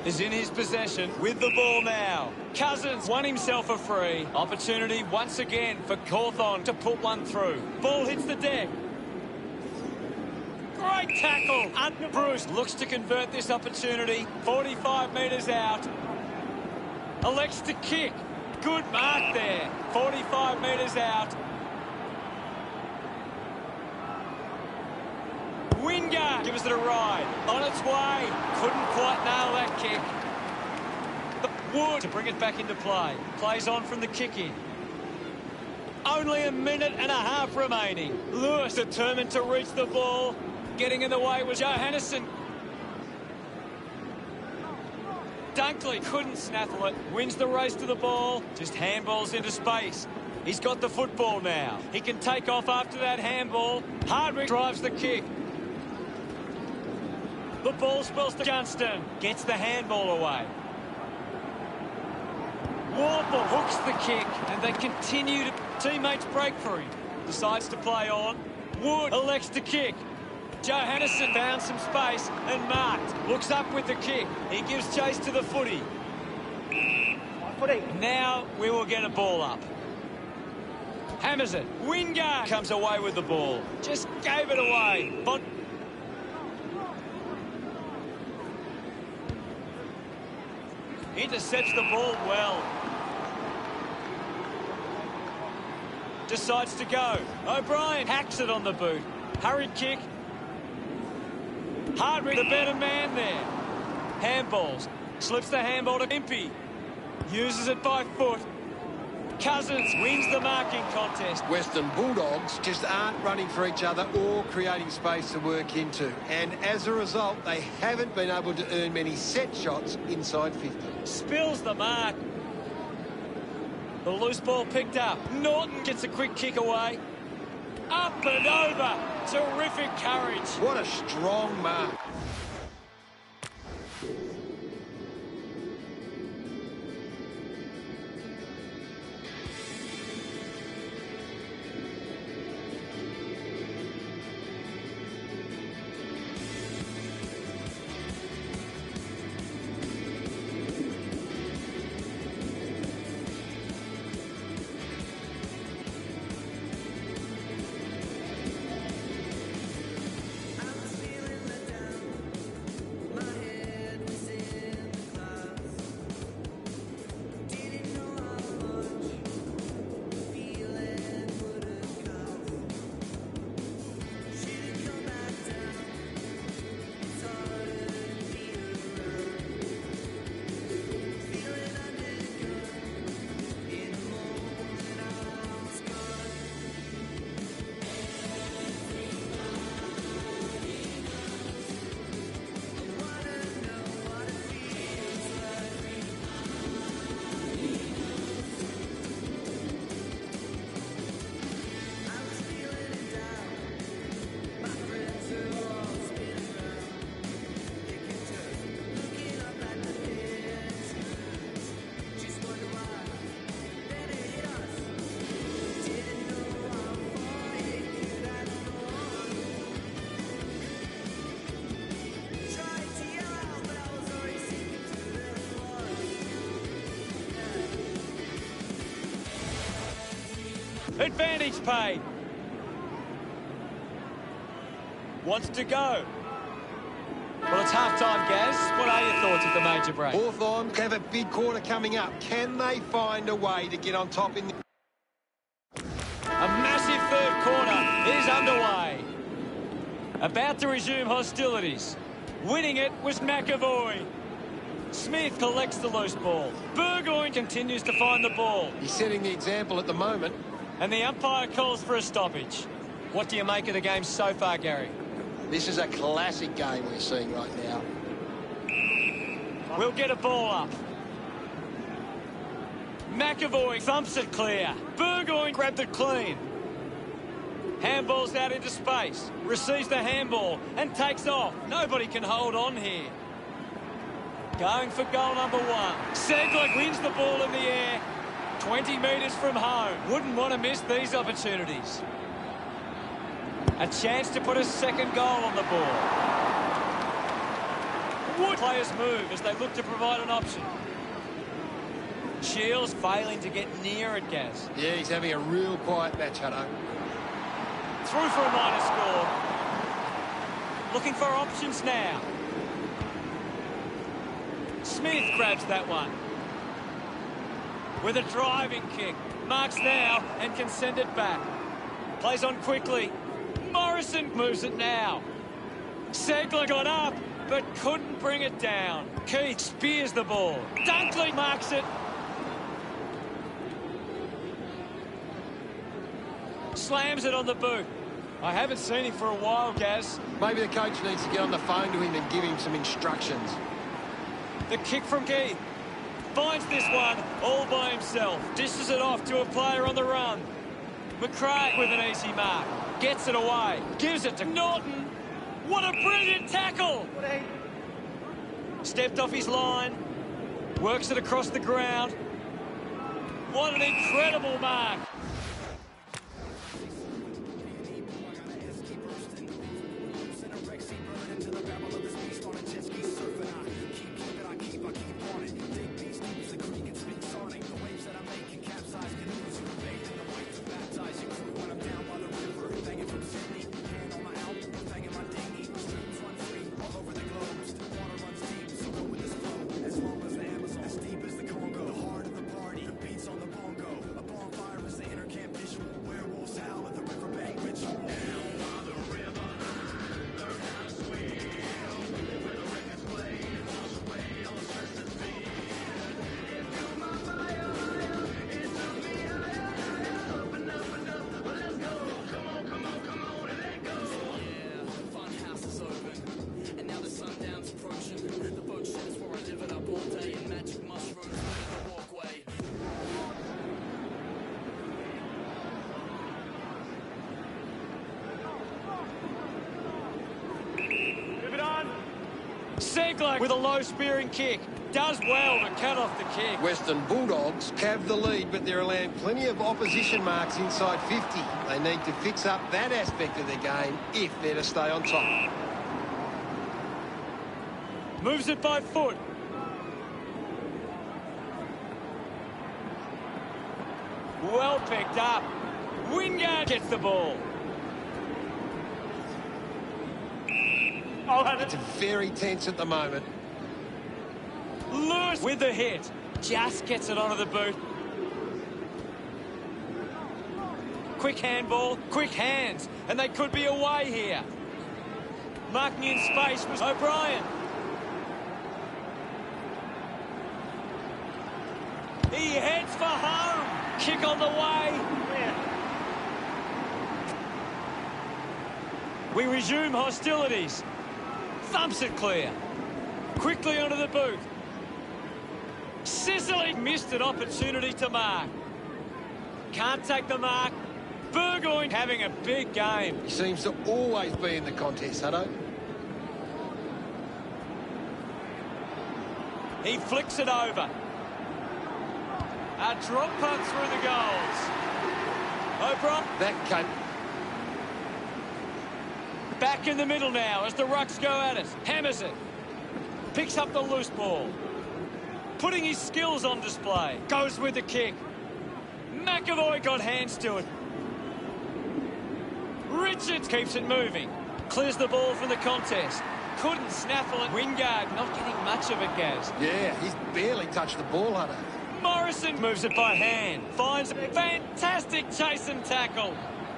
Is in his possession with the ball now. Cousins won himself a free. Opportunity once again for Cawthon to put one through. Ball hits the deck. Great tackle. Bruce looks to convert this opportunity. 45 metres out. Elects to kick. Good mark there. 45 metres out. Wingard gives it a ride. On its way. Couldn't quite nail that kick. Wood to bring it back into play. Plays on from the kick in. Only a minute and a half remaining. Lewis determined to reach the ball. Getting in the way was Johannesson. Dunkley couldn't snaffle it. Wins the race to the ball. Just handballs into space. He's got the football now. He can take off after that handball. Hardwick drives the kick. The ball spills to Gunston. Gets the handball away. Warple hooks the kick, and they continue to... Teammates break for him. Decides to play on. Wood elects to kick. Johannesson found some space and marked. Looks up with the kick. He gives chase to the footy. Footy. Now we will get a ball up. Hammers it. Wingard comes away with the ball. Just gave it away. Intercepts the ball well. Decides to go. O'Brien hacks it on the boot. Hurried kick. Hardwick, the better man there. Handballs. Slips the handball to Impey. Uses it by foot. Cousins wins the marking contest. Western Bulldogs just aren't running for each other or creating space to work into. And as a result, they haven't been able to earn many set shots inside 50. Spills the mark. The loose ball picked up. Norton gets a quick kick away. Up and over. Terrific courage. What a strong mark. Advantage paid. Wants to go. Well, it's half-time, Gaz. What are your thoughts of the major break? Hawthorn have a big quarter coming up. Can they find a way to get on top in the... A massive third quarter is underway. About to resume hostilities. Winning it was McAvoy. Smith collects the loose ball. Burgoyne continues to find the ball. He's setting the example at the moment. And the umpire calls for a stoppage. What do you make of the game so far, Gary? This is a classic game we're seeing right now. We'll get a ball up. McAvoy thumps it clear. Burgoyne grabbed it clean. Handball's out into space. Receives the handball and takes off. Nobody can hold on here. Going for goal number one. Sedgwick wins the ball in the air. 20 metres from home. Wouldn't want to miss these opportunities. A chance to put a second goal on the board. Wood players move as they look to provide an option. Shields failing to get near it, Gaz. Yeah, he's having a real quiet match, Hutto. Through for a minor score. Looking for options now. Smith grabs that one. With a driving kick. Marks now and can send it back. Plays on quickly. Morrison moves it now. Segler got up, but couldn't bring it down. Keith spears the ball. Dunkley marks it. Slams it on the boot. I haven't seen him for a while, Gaz. Maybe the coach needs to get on the phone to him and give him some instructions. The kick from Keith. Finds this one all by himself. Dishes it off to a player on the run. McRae with an easy mark. Gets it away. Gives it to Norton. What a brilliant tackle. Stepped off his line. Works it across the ground. What an incredible mark. Zegler with a low spearing kick. Does well to cut off the kick. Western Bulldogs have the lead, but they're allowing plenty of opposition marks inside 50. They need to fix up that aspect of their game if they're to stay on top. Moves it by foot. Well picked up. Wingard gets the ball. It's very tense at the moment. Lewis with the hit. Just gets it onto the boot. Quick handball, quick hands, and they could be away here. Marking in space was O'Brien. He heads for home. Kick on the way. We resume hostilities. Thumps it clear. Quickly onto the boot. Sicily missed an opportunity to mark. Can't take the mark. Burgoyne having a big game. He seems to always be in the contest, Hutto. He flicks it over. A drop punt through the goals. O'Brien. That came... Back in the middle now as the Rucks go at it. Hammers it. Picks up the loose ball. Putting his skills on display. Goes with the kick. McAvoy got hands to it. Richards keeps it moving. Clears the ball from the contest. Couldn't snaffle it. Wingard not getting much of it, Gaz. Yeah, he's barely touched the ball, Hutto. Morrison moves it by hand. Finds a fantastic chase and tackle.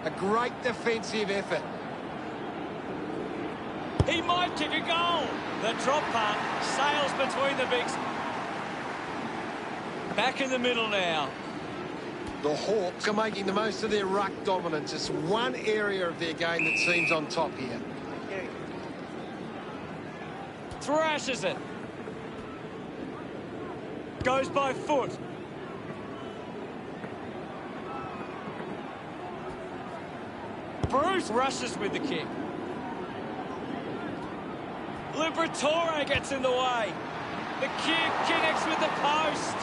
A great defensive effort. He might kick a goal. The drop punt sails between the bigs. Back in the middle now. The Hawks are making the most of their ruck dominance. It's one area of their game that seems on top here. Thrashes it. Goes by foot. Bruce rushes with the kick. Liberatore gets in the way. The kick connects with the post.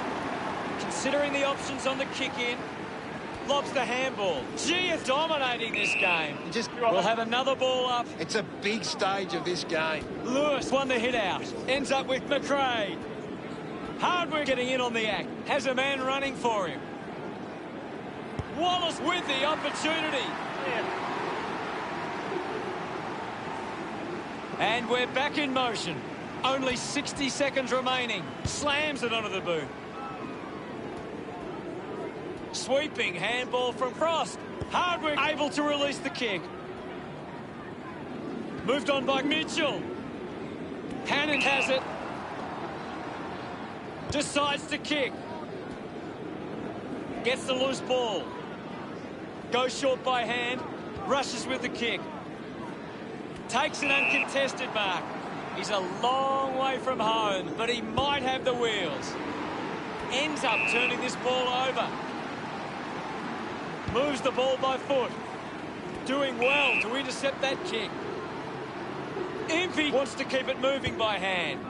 Considering the options on the kick-in, lobs the handball. G is dominating this game. We'll have another ball up. It's a big stage of this game. Lewis won the hit out. Ends up with McRae. Hardwick getting in on the act. Has a man running for him. Wallace with the opportunity. And we're back in motion. Only 60 seconds remaining. Slams it onto the boot. Sweeping handball from Frost. Hardwick able to release the kick. Moved on by Mitchell. Hannon has it. Decides to kick. Gets the loose ball. Goes short by hand. Rushes with the kick. Takes an uncontested mark. He's a long way from home, but he might have the wheels. Ends up turning this ball over. Moves the ball by foot. Doing well to intercept that kick. Impey wants to keep it moving by hand.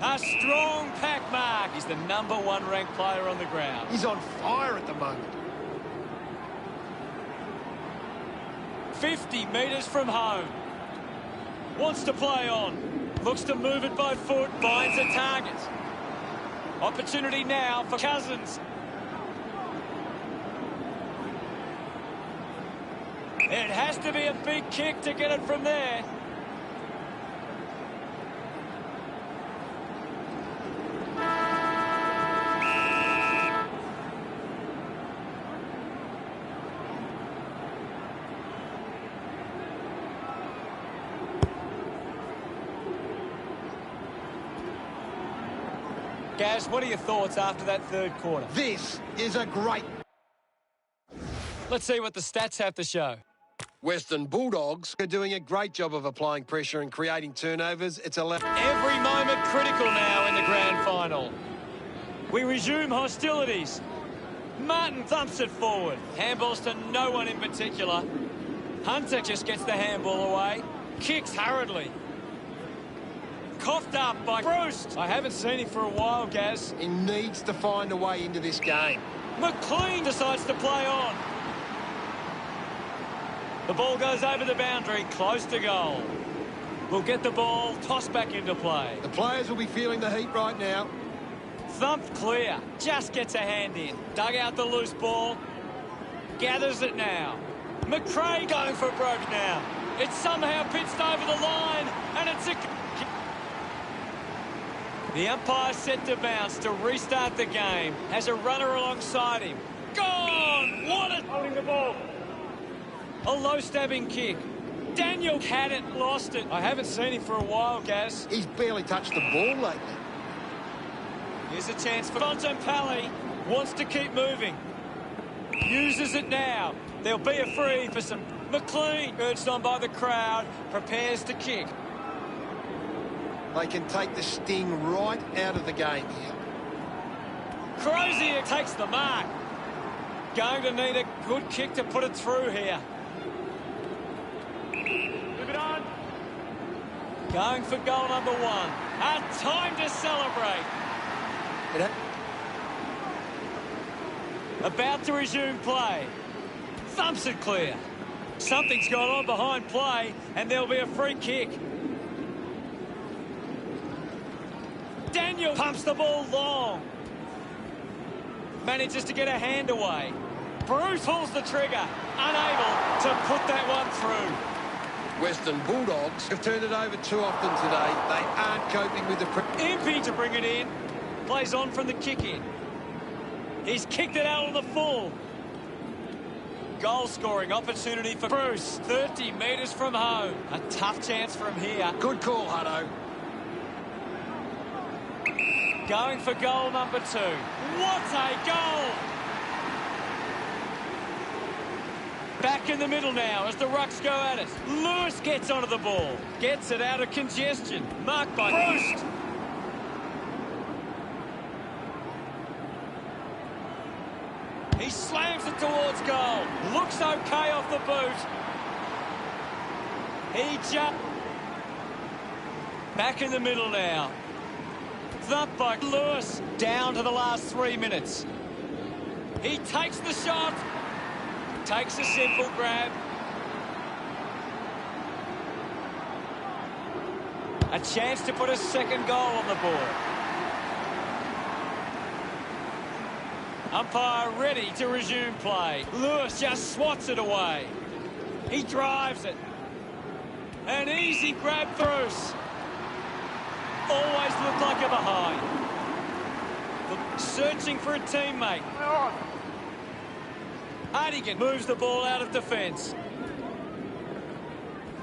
A strong pack mark. He's the #1 ranked player on the ground. He's on fire at the moment. 50 metres from home. Wants to play on. Looks to move it by foot. Finds a target. Opportunity now for Cousins. It has to be a big kick to get it from there. Gaz, what are your thoughts after that third quarter? This is a great... Let's see what the stats have to show. Western Bulldogs are doing a great job of applying pressure and creating turnovers. It's allowed... Every moment critical now in the grand final. We resume hostilities. Martin thumps it forward. Handballs to no one in particular. Hunter just gets the handball away. Kicks hurriedly. coughed up by Bruce. I haven't seen him for a while, Gaz. He needs to find a way into this game. McLean decides to play on. The ball goes over the boundary, close to goal. We'll get the ball, tossed back into play. The players will be feeling the heat right now. Thumped clear, just gets a hand in. Dug out the loose ball, gathers it now. McRae going for broke now. It's somehow pitched over the line, and it's a... The umpire set to bounce to restart the game. Has a runner alongside him. Gone! What a... Holding the ball. A low-stabbing kick. Daniel had it, lost it. I haven't seen him for a while, Gaz. He's barely touched the ball lately. Here's a chance for Bontempelli. Wants to keep moving. Uses it now. There'll be a free for some... McLean, urged on by the crowd, prepares to kick. They can take the sting right out of the game here. Crozier takes the mark. Going to need a good kick to put it through here. Move it on. Going for goal number 1. A time to celebrate. About to resume play. Thumps it clear. Something's gone on behind play, and there'll be a free kick. Daniel pumps the ball long. Manages to get a hand away. Bruce pulls the trigger. Unable to put that one through. Western Bulldogs have turned it over too often today. They aren't coping with the... Impey to bring it in. Plays on from the kick-in. He's kicked it out on the full. Goal-scoring opportunity for Bruce. 30 metres from home. A tough chance from here. Good call, Hutto. Going for goal number 2. What a goal! Back in the middle now as the Rucks go at it. Lewis gets onto the ball. Gets it out of congestion. Marked by Bruce. He slams it towards goal. Looks okay off the boot. He jumped. Back in the middle now. Thumped by Lewis. Down to the last 3 minutes. He takes the shot. Takes a simple grab. A chance to put a second goal on the board. Umpire ready to resume play. Lewis just swats it away. He drives it. An easy grab for Bruce. Always looked like a behind. Searching for a teammate. Hardigan moves the ball out of defence.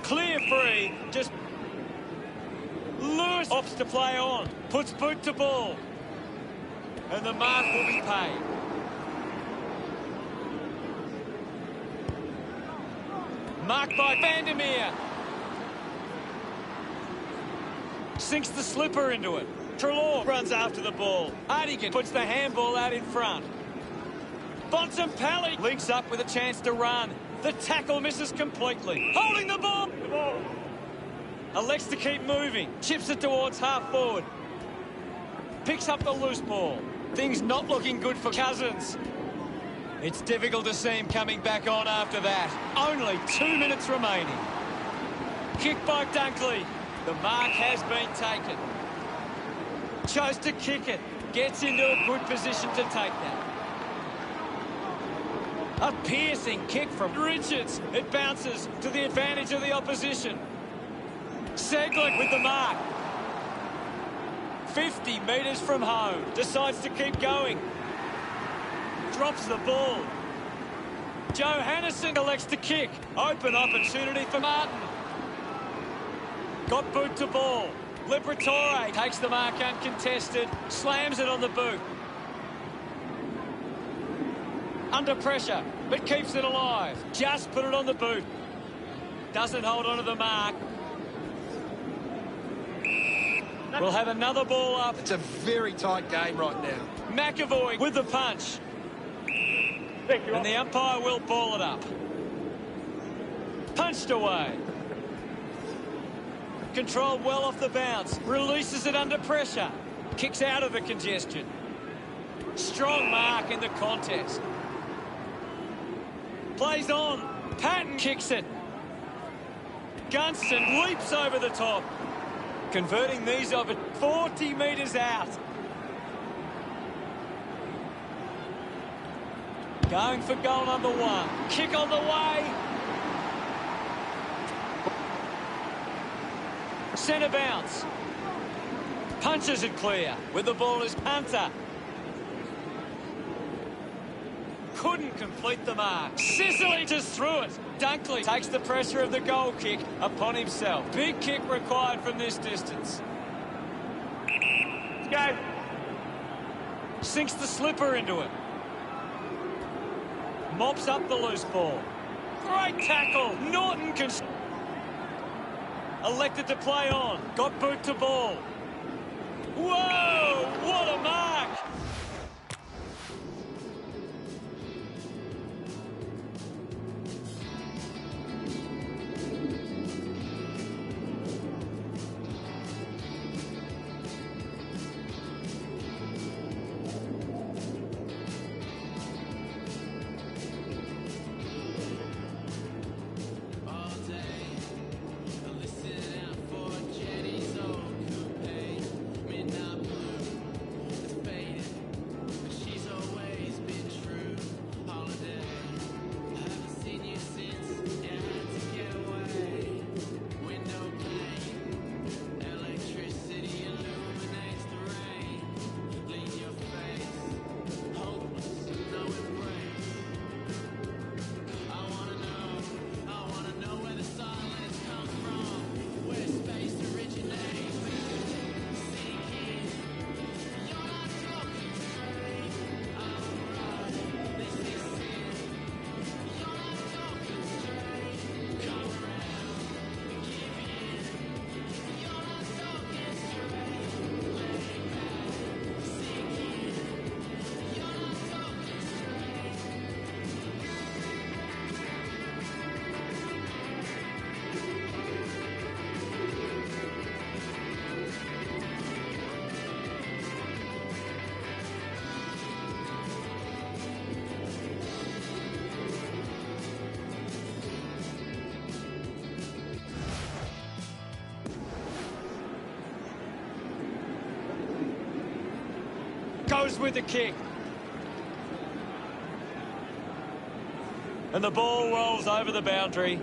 Clear free. Just... Lewis opts to play on. Puts boot to ball. And the mark will be paid. Marked by Vandermeer. Sinks the slipper into it. Trelaw runs after the ball. Hardigan puts the handball out in front. Bontempelli links up with a chance to run. The tackle misses completely. Holding the ball. Elects to keep moving. Chips it towards half forward. Picks up the loose ball. Things not looking good for Cousins. It's difficult to see him coming back on after that. Only 2 minutes remaining. Kick by Dunkley. The mark has been taken. Chose to kick it. Gets into a good position to take that. A piercing kick from Richards. It bounces to the advantage of the opposition. Seglick with the mark. 50 metres from home. Decides to keep going. Drops the ball. Johannesson elects to kick. Open opportunity for Martin. Got boot to ball. Liberatore takes the mark uncontested. Slams it on the boot. Under pressure, but keeps it alive. Just put it on the boot. Doesn't hold on to the mark. We'll have another ball up. It's a very tight game right now. McAvoy with the punch. And the umpire will ball it up. Punched away. Controlled well off the bounce. Releases it under pressure. Kicks out of the congestion. Strong mark in the contest. Plays on. Patton kicks it. Gunston leaps over the top. Converting these over 40 metres out. Going for goal number one. Kick on the way. Centre bounce. Punches it clear. With the ball is Punter. Couldn't complete the mark. Sicily just threw it. Dunkley takes the pressure of the goal kick upon himself. Big kick required from this distance. Let's go. Sinks the slipper into it. Mops up the loose ball. Great tackle. Norton can... Elected to play on. Got boot to ball. Whoa! What a mark! Goes with the kick. And the ball rolls over the boundary.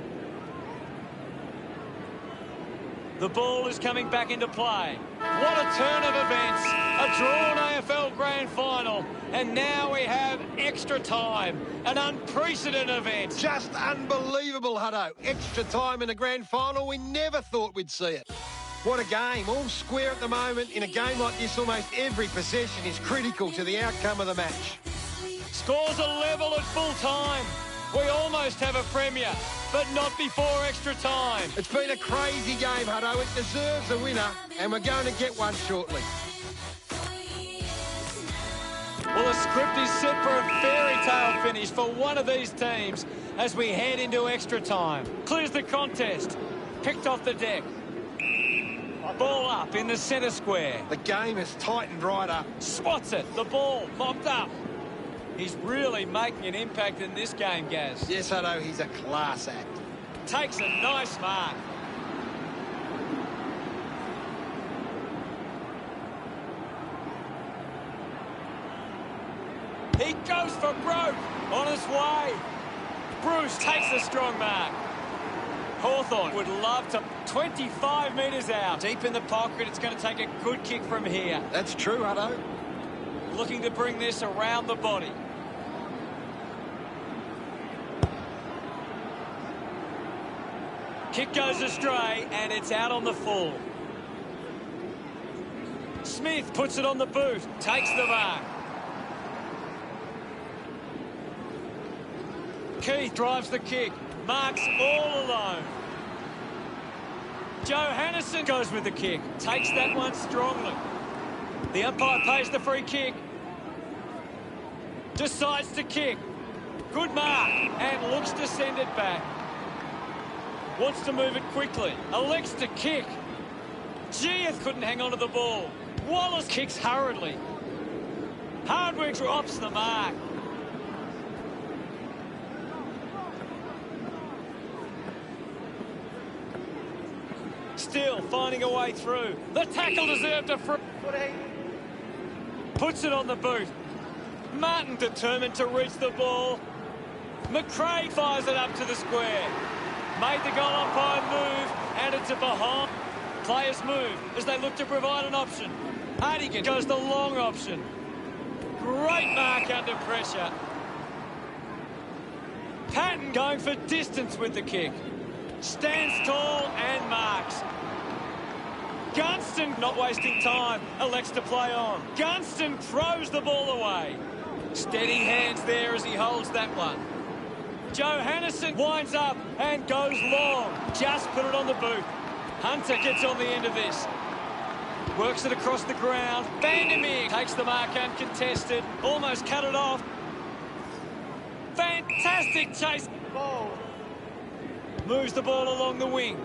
The ball is coming back into play. What a turn of events. A drawn AFL Grand Final. And now we have extra time. An unprecedented event. Just unbelievable, Hutto. Extra time in a Grand Final. We never thought we'd see it. What a game. All square at the moment. In a game like this, almost every possession is critical to the outcome of the match. Scores a level at full time. We almost have a premier, but not before extra time. It's been a crazy game, Hutto. It deserves a winner, and we're going to get one shortly. Well, the script is set for a fairy tale finish for one of these teams as we head into extra time. Clears the contest. Picked off the deck. Ball up in the centre square. The game has tightened right up. Swats it. The ball mopped up. He's really making an impact in this game, Gaz. Yes, Hutto, he's a class act. Takes a nice mark. He goes for broke. On his way. Bruce takes a strong mark. Hawthorn would love to. 25 metres out. Deep in the pocket. It's going to take a good kick from here. That's true, Hutto. Looking to bring this around the body. Kick goes astray, and it's out on the full. Smith puts it on the boot. Takes the mark. Keith drives the kick. Marks all alone. Johannesson goes with the kick. Takes that one strongly. The umpire pays the free kick. Decides to kick. Good mark. And looks to send it back. Wants to move it quickly. Elects to kick. Gieth couldn't hang on to the ball. Wallace kicks hurriedly. Hardwick drops the mark. Still finding a way through. The tackle deserved a free. Puts it on the boot. Martin determined to reach the ball. McRae fires it up to the square. Made the goal umpire move, and it's a behind. Players move as they look to provide an option. Hardigan goes the long option. Great mark under pressure. Patton going for distance with the kick. Stands tall and marks. Gunston, not wasting time, elects to play on. Gunston throws the ball away. Steady hands there as he holds that one. Johannesen winds up and goes long. Just put it on the boot. Hunter gets on the end of this. Works it across the ground. Vandermeer takes the mark uncontested. Almost cut it off. Fantastic chase. Ball. Moves the ball along the wing.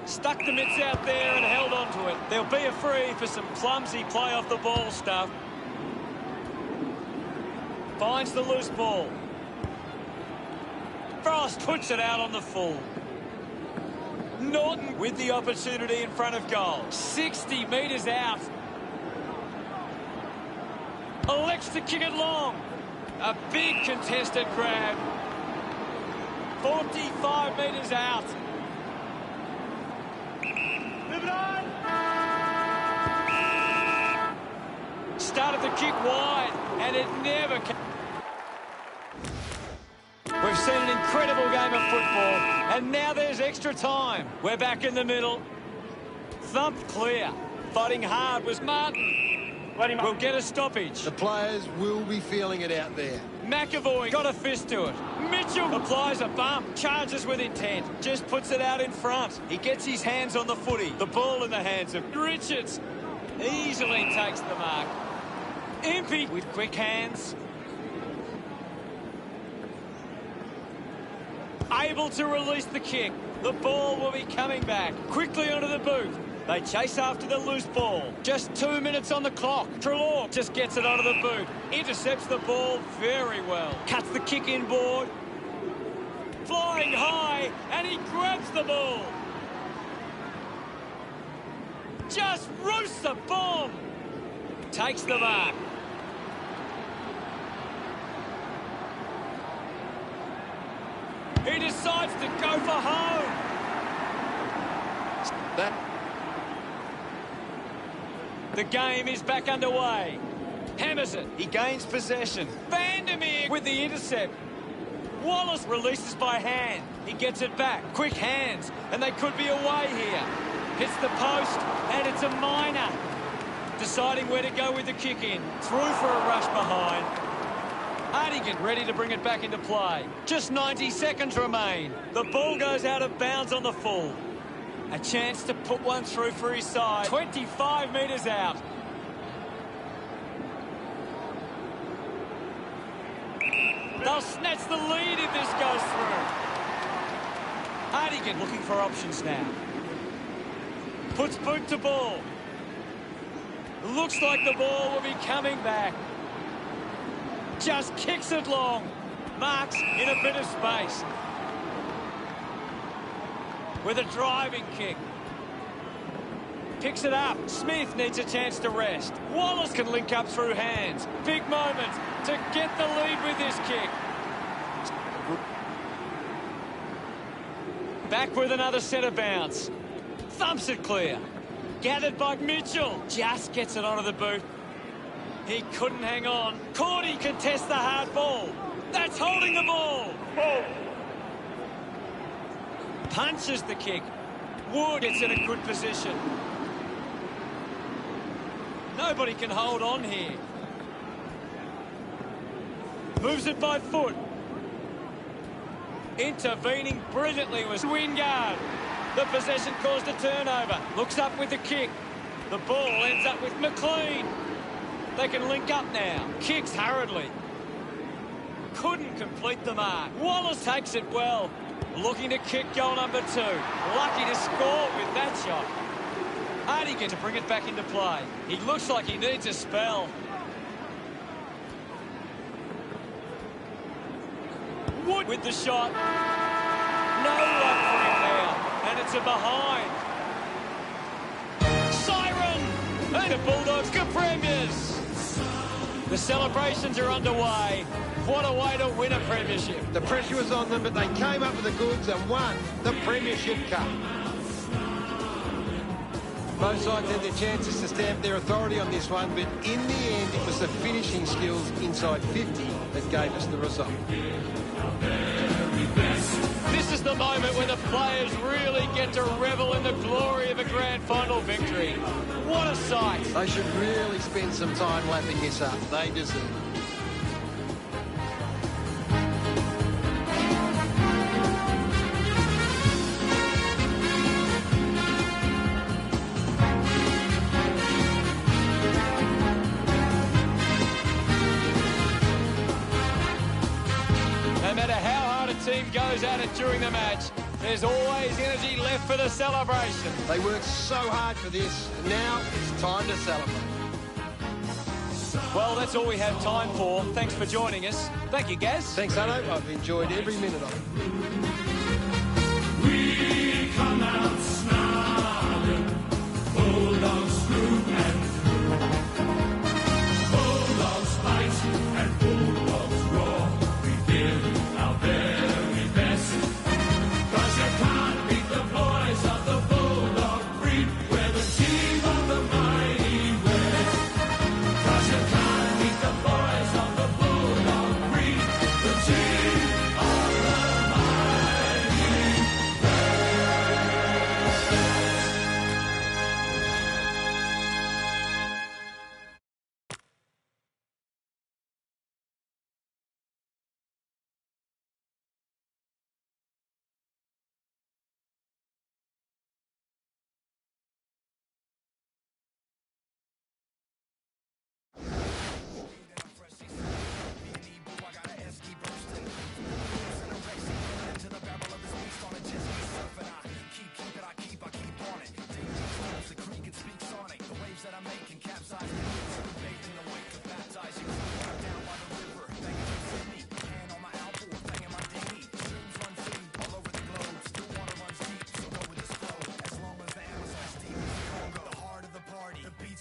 Stuck the mitts out there and held on to it. There'll be a free for some clumsy play off the ball stuff. Finds the loose ball. Frost puts it out on the full. Norton with the opportunity in front of goal. 60 metres out. Elects to kick it long. A big contested grab. 45 metres out. Move it on. Started the kick wide, and it never came. We've seen an incredible game of football, and now there's extra time. We're back in the middle. Thumped clear. Fighting hard was Martin. We'll get a stoppage. The players will be feeling it out there. McAvoy got a fist to it. Mitchell applies a bump. Charges with intent. Just puts it out in front. He gets his hands on the footy. The ball in the hands of Richards. Easily takes the mark. Impey with quick hands. Able to release the kick. The ball will be coming back. Quickly onto the boot. They chase after the loose ball. Just 2 minutes on the clock. Treloar just gets it onto the boot. Intercepts the ball very well. Cuts the kick inboard. Flying high, and he grabs the ball. Just roasts the bomb. Takes the mark. He decides to go for home. The game is back underway. Hammers it. He gains possession. Vandermeer with the intercept. Wallace releases by hand. He gets it back. Quick hands, and they could be away here. Hits the post, and it's a minor. Deciding where to go with the kick in. Through for a rush behind. Hardigan ready to bring it back into play. Just 90 seconds remain. The ball goes out of bounds on the full. A chance to put one through for his side. 25 metres out. They'll snatch the lead if this goes through. Hardigan looking for options now. Puts boot to ball. Looks like the ball will be coming back. Just kicks it long. Marks in a bit of space. With a driving kick. Picks it up. Smith needs a chance to rest. Wallace can link up through hands. Big moment to get the lead with this kick. Back with another centre bounce. Thumps it clear. Gathered by Mitchell. Just gets it onto the boot. He couldn't hang on. Cordy contests the hard ball. That's holding the ball. Ball. Punches the kick. Wood gets in a good position. Nobody can hold on here. Moves it by foot. Intervening brilliantly was Wingard. The possession caused a turnover. Looks up with the kick. The ball ends up with McLean. They can link up now. Kicks hurriedly. Couldn't complete the mark. Wallace takes it well. Looking to kick goal number 2. Lucky to score with that shot. And he gets to bring it back into play. He looks like he needs a spell. Wood with the shot. No luck for him there. And it's a behind. Siren! And the Bulldogs good premiers. The celebrations are underway. What a way to win a premiership. The pressure was on them, but they came up with the goods and won the Premiership Cup. Both sides had their chances to stamp their authority on this one, but in the end, it was the finishing skills inside 50 that gave us the result. This is the moment when the players really get to revel in the glory of a grand final victory. What a sight. They should really spend some time lapping this up. They deserve it. No matter how hard a team goes at it during the match, there's always energy left for the celebration. They worked so hard for this, and now it's time to celebrate. Well, that's all we have time for. Thanks for joining us. Thank you, Gaz. Thanks, Hutto. I've enjoyed every minute of it. We come out snarling, Bulldogs through and through. Bulldogs fight and Bulldogs roar. We give our very best. 'Cause you can't beat the boys of the Bulldog breed. We're the team of the mighty West. 'Cause you can't beat the boys of the Bulldog breed. The team of the mighty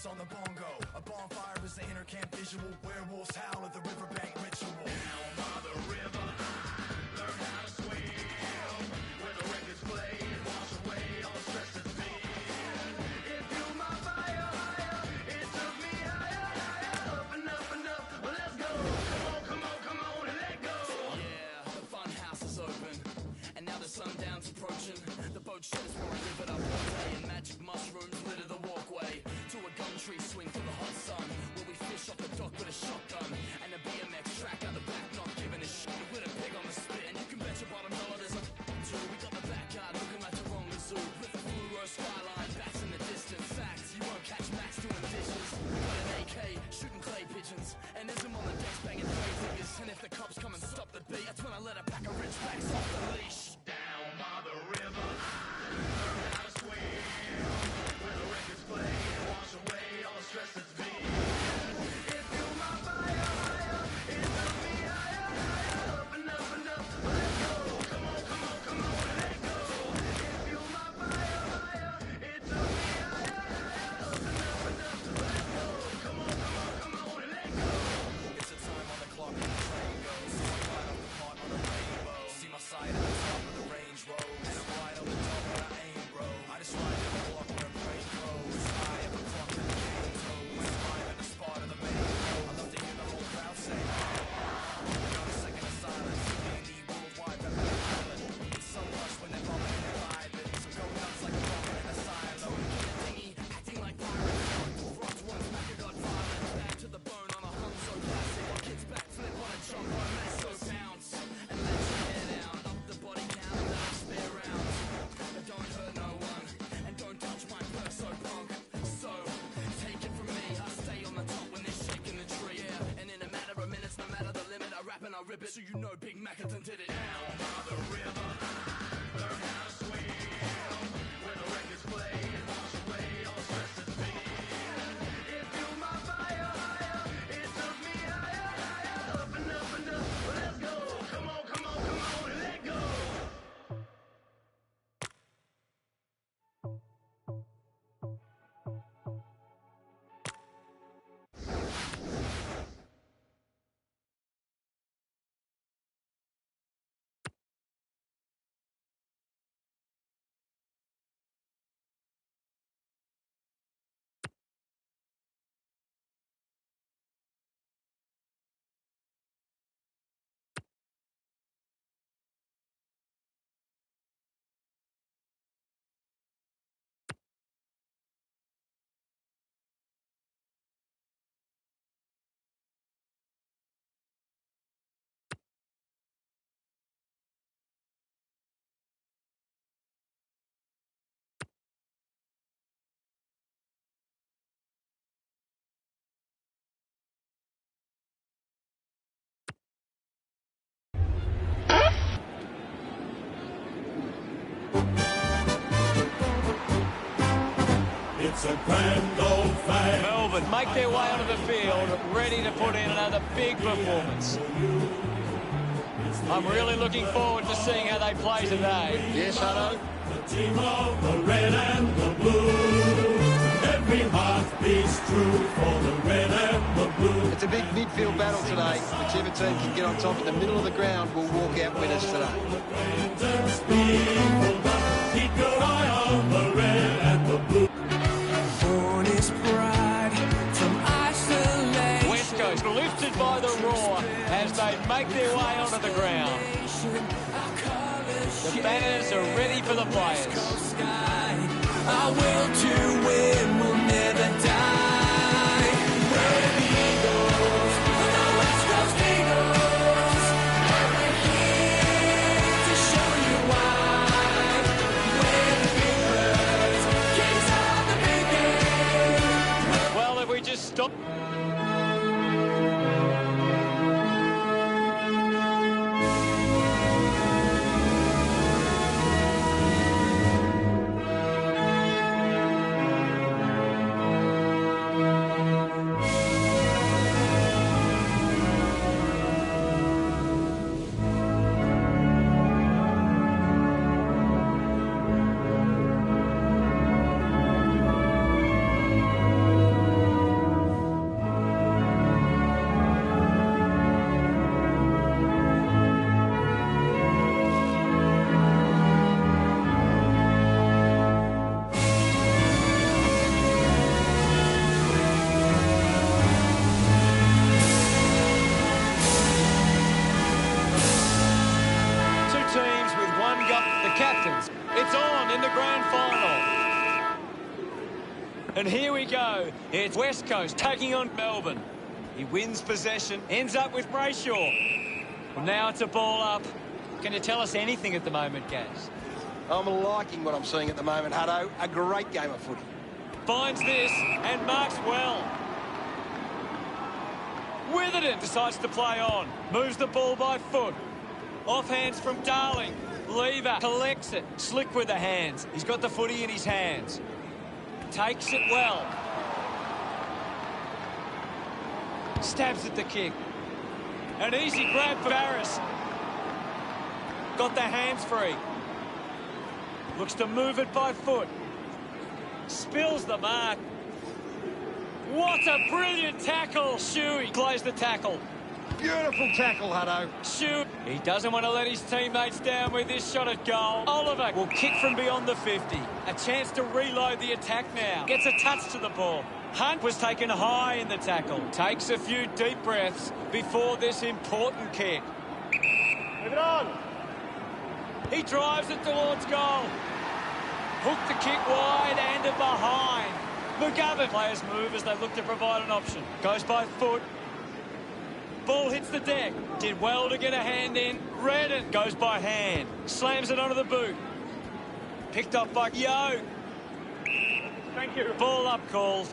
on the bongo. A bonfire is the inner camp visual. Werewolves howl at the riverbank ritual. Down by the river, learn how to swim. Where the records play and wash away all the stress that's been. It fueled my fire higher. It took me higher, higher. Up and up and up. Well, let's go. Come on, and let go. Yeah, the fun house is open. And now the sundown's approaching. The boat shed is where I live it up all day. And magic mushrooms litter the walkway. To a gum tree swing for the hot sun, where we fish off the dock with a shotgun and a BMX track out the back, not giving a shit with a pig on the spit. And you can bet your bottom dollar there's a too. We got the backyard looking like the wrong zoo with a fluoro skyline, bats in the distance. Facts, you won't catch Max doing dishes. We got an AK shooting clay pigeons, and Ism on the decks banging tray figures. And if the cops come and stop the beat, that's when I let a pack of rich backs off the leash. Down by the river, learn how to swim. Where the records play. Wash away all the stress that's been. It fueled my fire higher. It took me higher, higher. Up and up and up. Let's go. Come on, and let go. It fueled my fire higher. It took me higher, higher. Up and up. Let's go. Come on, and let go. It's a time on the clock and the train goes. So I ride off the part on the rainbow. See my sight at the top of the range road. And I'm right on the top where I aim, bro. I just ride to the block where brain grows. I have a clock that the game toes. I'm at the spot of the main road. I love to hear the whole crowd say, not a second of silence. B&E worldwide rep the island. It's so rush when they're bumping and they're vibing. So go nuts like a rocket in a silo. Get a dinghy, acting like pirates. Frogs once back and got violent. Back to the bone on a hum so classic. Kids backflip on a jump on a mass so bounce. And let your hair down. Up the body count and then spare rounds. But don't hurt no one. And don't touch my perk so punk. So, take it from me. I stay on the top when they're shaking the tree. Yeah, and in a matter of minutes, no matter the limit, I rap and I rip it. So you know Big Mackinton did it. Down by the river, learn how to swim. Where the records play and wash away all the stress. It's a grand old fag. Melbourne make their way onto the field, ready to put in another big performance. I'm really looking forward to seeing how they play today. Yes, Hutto. The team of the red and the blue. Every heart beats true for the red and the blue. It's a big midfield battle today. Whichever team can get on top in the middle of the ground will walk out winners today. Keep your eye on the red and the blue. Born is pride from isolation. West Coast lifted by the roar as they make their way onto the ground. The banners are ready for the players. Our will to win will never die. Red Eagles, the West Coast Eagles, and we're here to show you why. We're the big birds, kings of the big game. Well, if we just stop... Captains, it's on in the grand final. And here we go. It's West Coast taking on Melbourne. He wins possession, ends up with Brayshaw. Well, now it's a ball up. Can you tell us anything at the moment, Gaz? I'm liking what I'm seeing at the moment, Hutto. A great game of footy. Finds this and marks well. Witherden decides to play on. Moves the ball by foot. Off hands from Darling. Lever collects it. Slick with the hands. He's got the footy in his hands. Takes it well. Stabs at the kick. An easy grab for Barris. Got the hands free. Looks to move it by foot. Spills the mark. What a brilliant tackle. Shuey plays the tackle. Beautiful tackle, Hutto. Shoot. He doesn't want to let his teammates down with this shot at goal. Oliver will kick from beyond the 50. A chance to reload the attack now. Gets a touch to the ball. Hunt was taken high in the tackle. Takes a few deep breaths before this important kick. Move it on. He drives it towards goal. Hooked the kick wide and behind. McGovern. Players move as they look to provide an option. Goes by foot. Ball hits the deck. Did well to get a hand in. Redden goes by hand. Slams it onto the boot. Picked up by Yo. Thank you. Ball up calls.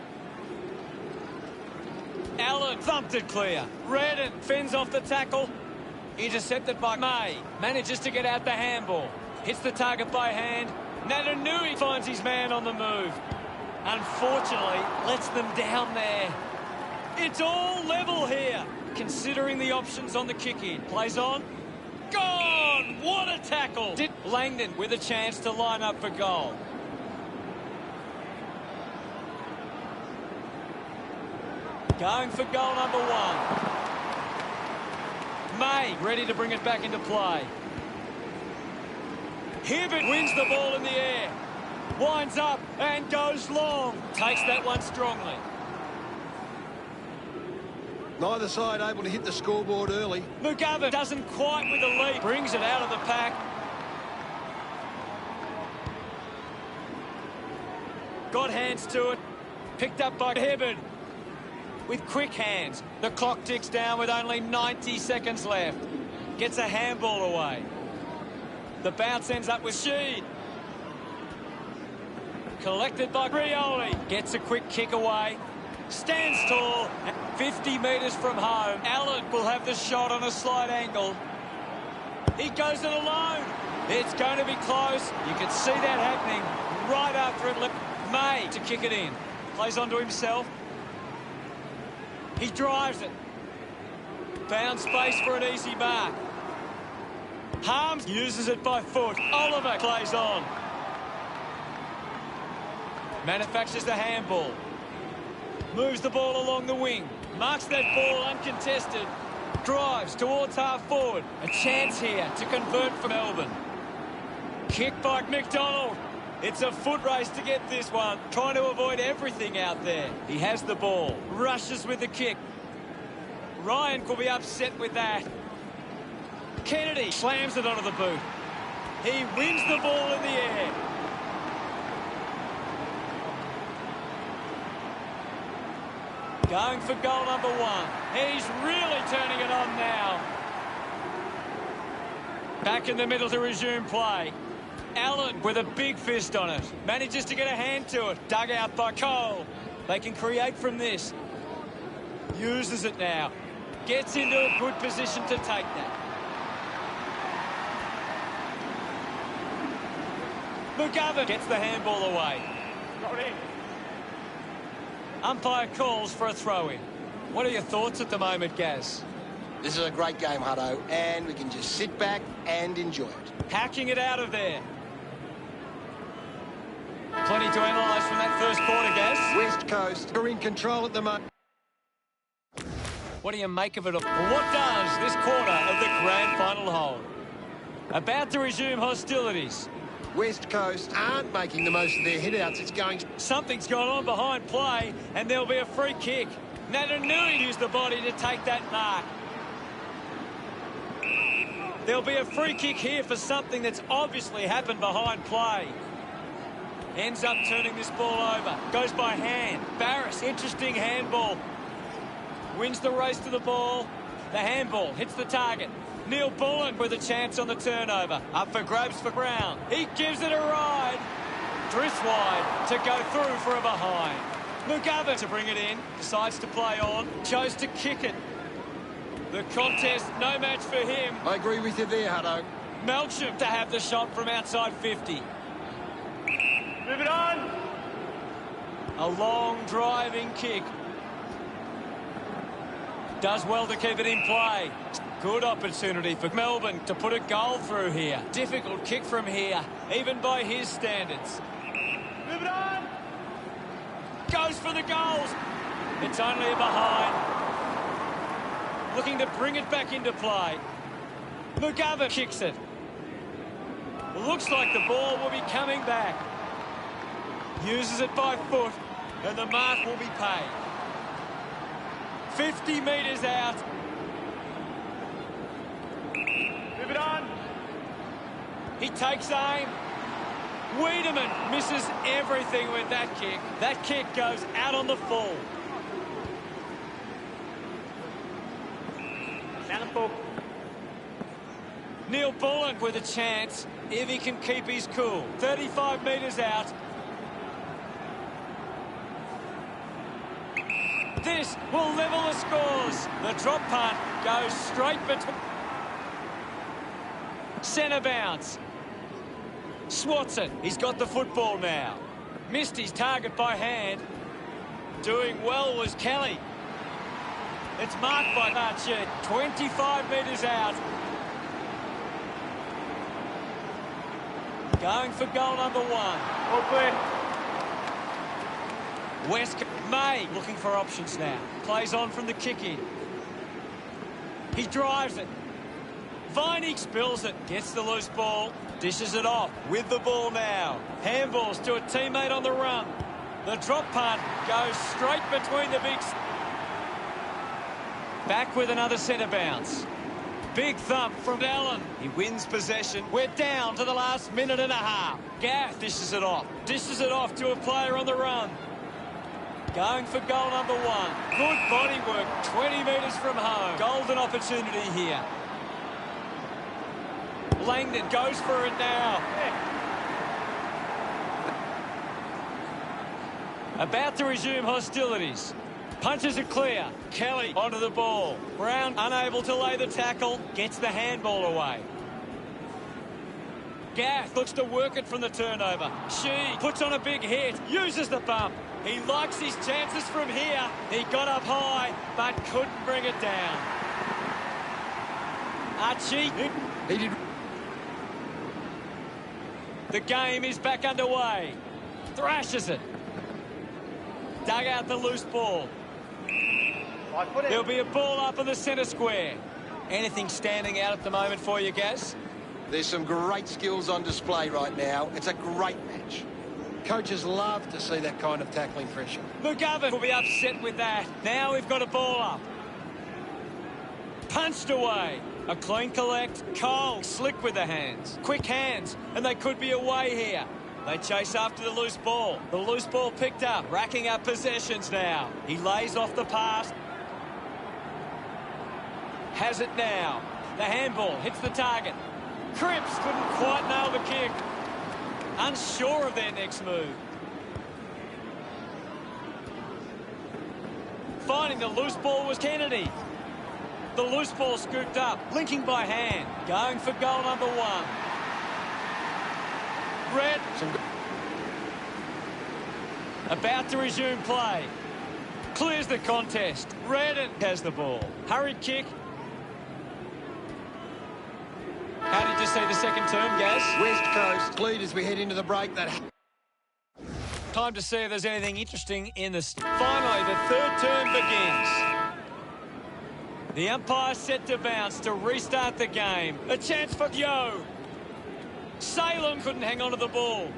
Allen thumped it clear. Redden fends off the tackle. Intercepted by May. Manages to get out the handball. Hits the target by hand. Natanui finds his man on the move. Unfortunately, lets them down there. It's all level here. Considering the options on the kick-in. Plays on. Gone! What a tackle! Langdon with a chance to line up for goal. Going for goal number one. May ready to bring it back into play. Hibbert wins the ball in the air. Winds up and goes long. Takes that one strongly. Neither side able to hit the scoreboard early. McGovern doesn't quite with the lead. Brings it out of the pack. Got hands to it. Picked up by Hibbert. With quick hands. The clock ticks down with only 90 seconds left. Gets a handball away. The bounce ends up with Sheed. Collected by Rioli. Gets a quick kick away. Stands tall. 50 metres from home. Allen will have the shot on a slight angle. He goes it alone. It's going to be close. You can see that happening right after it. May to kick it in. Plays onto himself. He drives it. Found space for an easy mark. Harms uses it by foot. Oliver plays on. Manufactures the handball. Moves the ball along the wing. Marks that ball uncontested. Drives towards half forward. A chance here to convert for Melbourne. Kick by McDonald. It's a foot race to get this one. Trying to avoid everything out there. He has the ball. Rushes with the kick. Ryan could be upset with that. Kennedy slams it onto the boot. He wins the ball in the air. Going for goal number 1. He's really turning it on now. Back in the middle to resume play. Allen with a big fist on it. Manages to get a hand to it. Dug out by Cole. They can create from this. Uses it now. Gets into a good position to take that. McGovern gets the handball away. Umpire calls for a throw-in. What are your thoughts at the moment, Gaz? This is a great game, Hutto, and we can just sit back and enjoy it. Hacking it out of there. Plenty to analyse from that first quarter, Gaz. West Coast are in control at the moment. What do you make of it? What does this quarter of the grand final hold? About to resume hostilities. West Coast aren't making the most of their hit-outs. It's going... Something's gone on behind play, and there'll be a free kick. Natanui used the body to take that mark. There'll be a free kick here for something that's obviously happened behind play. Ends up turning this ball over. Goes by hand. Barris, interesting handball. Wins the race to the ball. The handball hits the target. Neil Bullen with a chance on the turnover. Up for grabs for Brown. He gives it a ride. Drifts wide to go through for a behind. McGovern to bring it in. Decides to play on. Chose to kick it. The contest, no match for him. I agree with you there, Hutto. Melcham to have the shot from outside 50. Move it on. A long driving kick. Does well to keep it in play. Good opportunity for Melbourne to put a goal through here. Difficult kick from here, even by his standards. Move it on. Goes for the goals. It's only a behind. Looking to bring it back into play. McGovern kicks it. Looks like the ball will be coming back. Uses it by foot, and the mark will be paid. 50 metres out. Move it on. He takes aim. Wiedemann misses everything with that kick. That kick goes out on the full. Down the full. Neil Bullen with a chance if he can keep his cool. 35 metres out. This will level the scores. The drop punt goes straight between. Centre bounce. Swats it. He's got the football now. Missed his target by hand. Doing well was Kelly. It's marked by Archer. 25 metres out. Going for goal number 1. All clear. West May looking for options now. Plays on from the kick-in. He drives it. Viney spills it. Gets the loose ball. Dishes it off with the ball now. Handballs to a teammate on the run. The drop punt goes straight between the bigs. Back with another centre bounce. Big thump from Allen. He wins possession. We're down to the last minute and a half. Gaff dishes it off. Dishes it off to a player on the run. Going for goal number 1. Good body work. 20 metres from home. Golden opportunity here. Langdon goes for it now. About to resume hostilities. Punches it clear. Kelly onto the ball. Brown unable to lay the tackle. Gets the handball away. Gaff looks to work it from the turnover. She puts on a big hit, uses the bump. He likes his chances from here. He got up high, but couldn't bring it down. Archie. He did. The game is back underway. Thrashes it. Dug out the loose ball. There'll be a ball up in the centre square. Anything standing out at the moment for you, Gaz? There's some great skills on display right now. It's a great match. Coaches love to see that kind of tackling pressure. McGovern will be upset with that. Now we've got a ball up. Punched away. A clean collect. Cole slick with the hands. Quick hands, and they could be away here. They chase after the loose ball. The loose ball picked up, racking up possessions now. He lays off the pass. Has it now. The handball hits the target. Cripps couldn't quite nail the kick. Unsure of their next move. Finding the loose ball was Kennedy. The loose ball scooped up, linking by hand. Going for goal number 1. Red. About to resume play. Clears the contest. Redden has the ball. Hurried kick. How did you see the second term, Gaz? West Coast lead as we head into the break. That Time to see if there's anything interesting in this. Finally, the third term begins. The umpire set to bounce to restart the game. A chance for Yo. Salem couldn't hang on to the ball.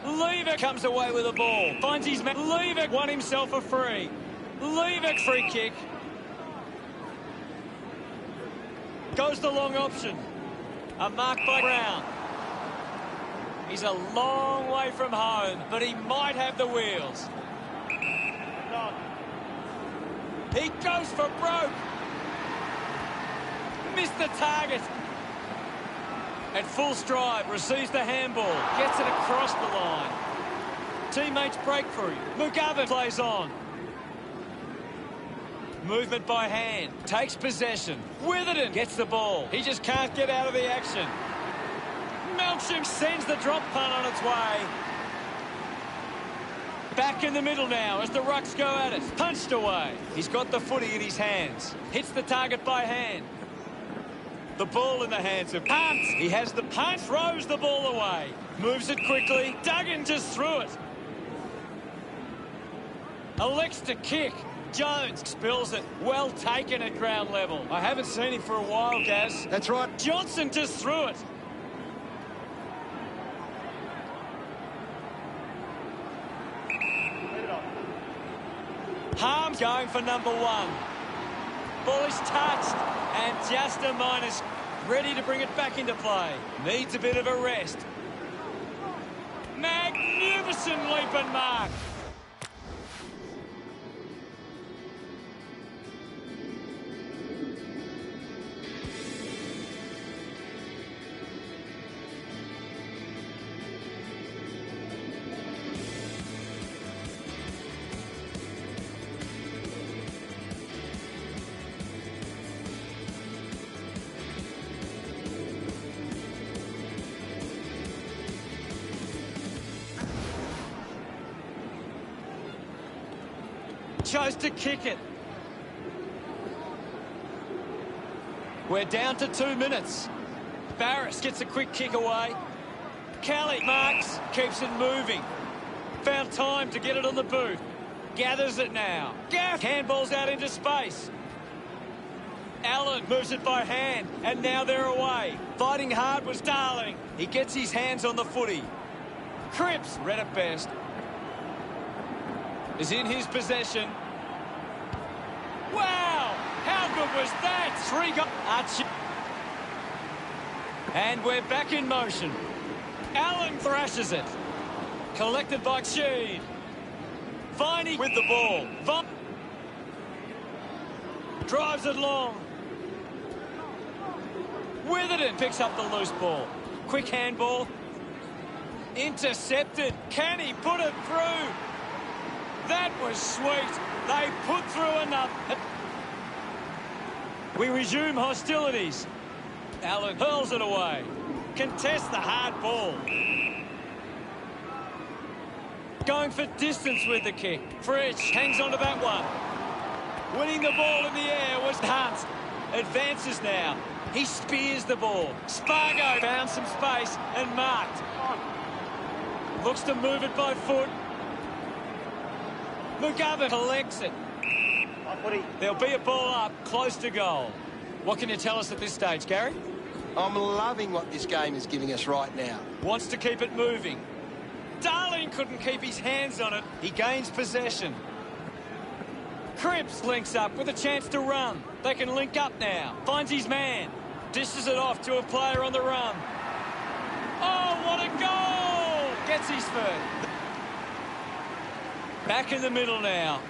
Lever comes away with the ball. Finds his man. Lever won himself a free. Lever free kick. Goes the long option. A mark by Brown. He's a long way from home, but he might have the wheels. He goes for broke. Missed the target. At full stride, receives the handball. Gets it across the line. Teammates break free. McGovern plays on. Movement by hand. Takes possession. Witherden gets the ball. He just can't get out of the action. Melching sends the drop punt on its way. Back in the middle now as the Rucks go at it. Punched away. He's got the footy in his hands. Hits the target by hand. The ball in the hands of Punt. He has the punt. Throws the ball away. Moves it quickly. Duggan just threw it. Elects to kick. Jones spills it. Well taken at ground level. I haven't seen him for a while, Gaz. That's right. Johnson just threw it. Harms going for number 1. Ball is touched and just a minus. Ready to bring it back into play. Needs a bit of a rest. Magnificent leap and mark. Chose to kick it. We're down to 2 minutes. Barris gets a quick kick away. Kelly marks, keeps it moving. Found time to get it on the boot. Gathers it now. Gaff handballs out into space. Allen moves it by hand, and now they're away. Fighting hard was Darling. He gets his hands on the footy. Cripps, read it best, is in his possession. Wow! How good was that? 3 goals. Archie. And we're back in motion. Allen thrashes it. Collected by Sheed. Viney with the ball. Drives it long. Witherden picks up the loose ball. Quick handball. Intercepted. Can he put it through? That was sweet. They put through enough. We resume hostilities. Allen hurls it away. Contests the hard ball. Going for distance with the kick. Fritsch hangs on to that one. Winning the ball in the air was Hunt. Advances now. He spears the ball. Spargo found some space and marked. Looks to move it by foot. McGovern collects it. There'll be a ball up close to goal. What can you tell us at this stage, Gary? I'm loving what this game is giving us right now. Wants to keep it moving. Darling couldn't keep his hands on it. He gains possession. Cripps links up with a chance to run. They can link up now. Finds his man. Dishes it off to a player on the run. Oh, what a goal! Gets his first. Back in the middle now.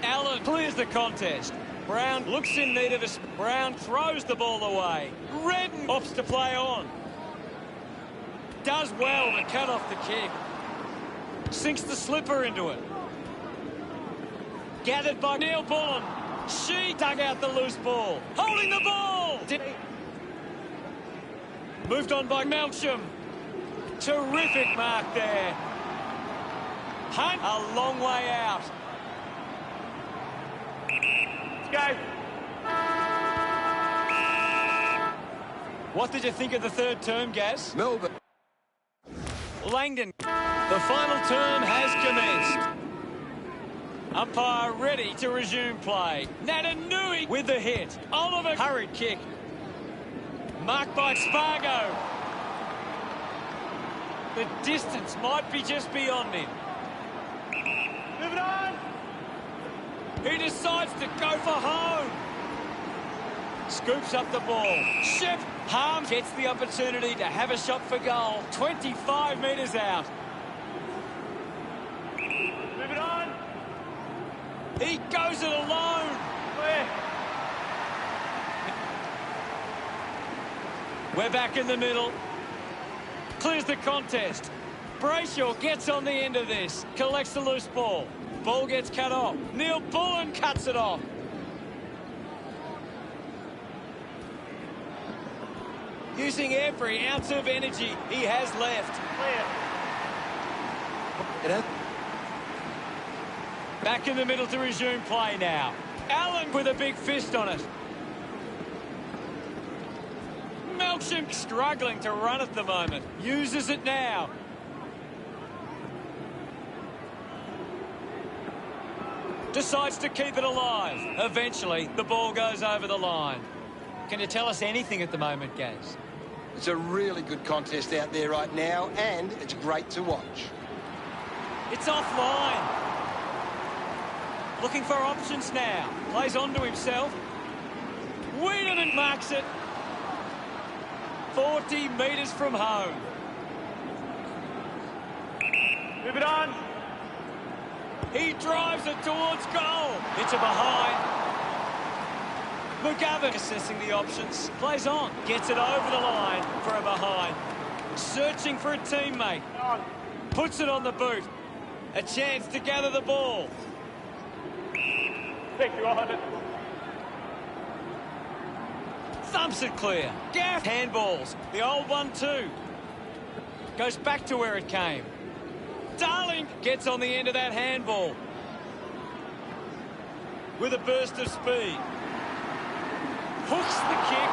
Allen clears the contest. Brown looks in need of a... Brown throws the ball away. Redden opts to play on. Does well to cut off the kick. Sinks the slipper into it. Gathered by Neil Bullen. She dug out the loose ball. Holding the ball. Moved on by Melcham. Terrific mark there. Hunt a long way out. Let's go. What did you think of the third term, Gaz? Melbourne. Langdon. The final term has commenced. Umpire ready to resume play. Natanui with the hit. Oliver hurried kick. Marked by Spargo. The distance might be just beyond him. Move it on. He decides to go for home. Scoops up the ball. Ship. Harms gets the opportunity to have a shot for goal. 25 metres out. Move it on. He goes it alone. Clear. We're back in the middle. Clears the contest. Brayshaw gets on the end of this. Collects the loose ball. Ball gets cut off. Neil Bullen cuts it off. Using every ounce of energy he has left. Clear. Back in the middle to resume play now. Allen with a big fist on it. Melcham struggling to run at the moment. Uses it now. Decides to keep it alive. Eventually, the ball goes over the line. Can you tell us anything at the moment, Gaz? It's a really good contest out there right now, and it's great to watch. It's offline. Looking for options now. Plays on to himself. Wiedemann marks it. 40 metres from home. Move it on. He drives it towards goal. It's a behind. McGovern assessing the options. Plays on. Gets it over the line for a behind. Searching for a teammate. On. Puts it on the boot. A chance to gather the ball. Take you on it. Thumps it clear. Gaff handballs. The old one too. Goes back to where it came. Darling gets on the end of that handball. With a burst of speed. Hooks the kick.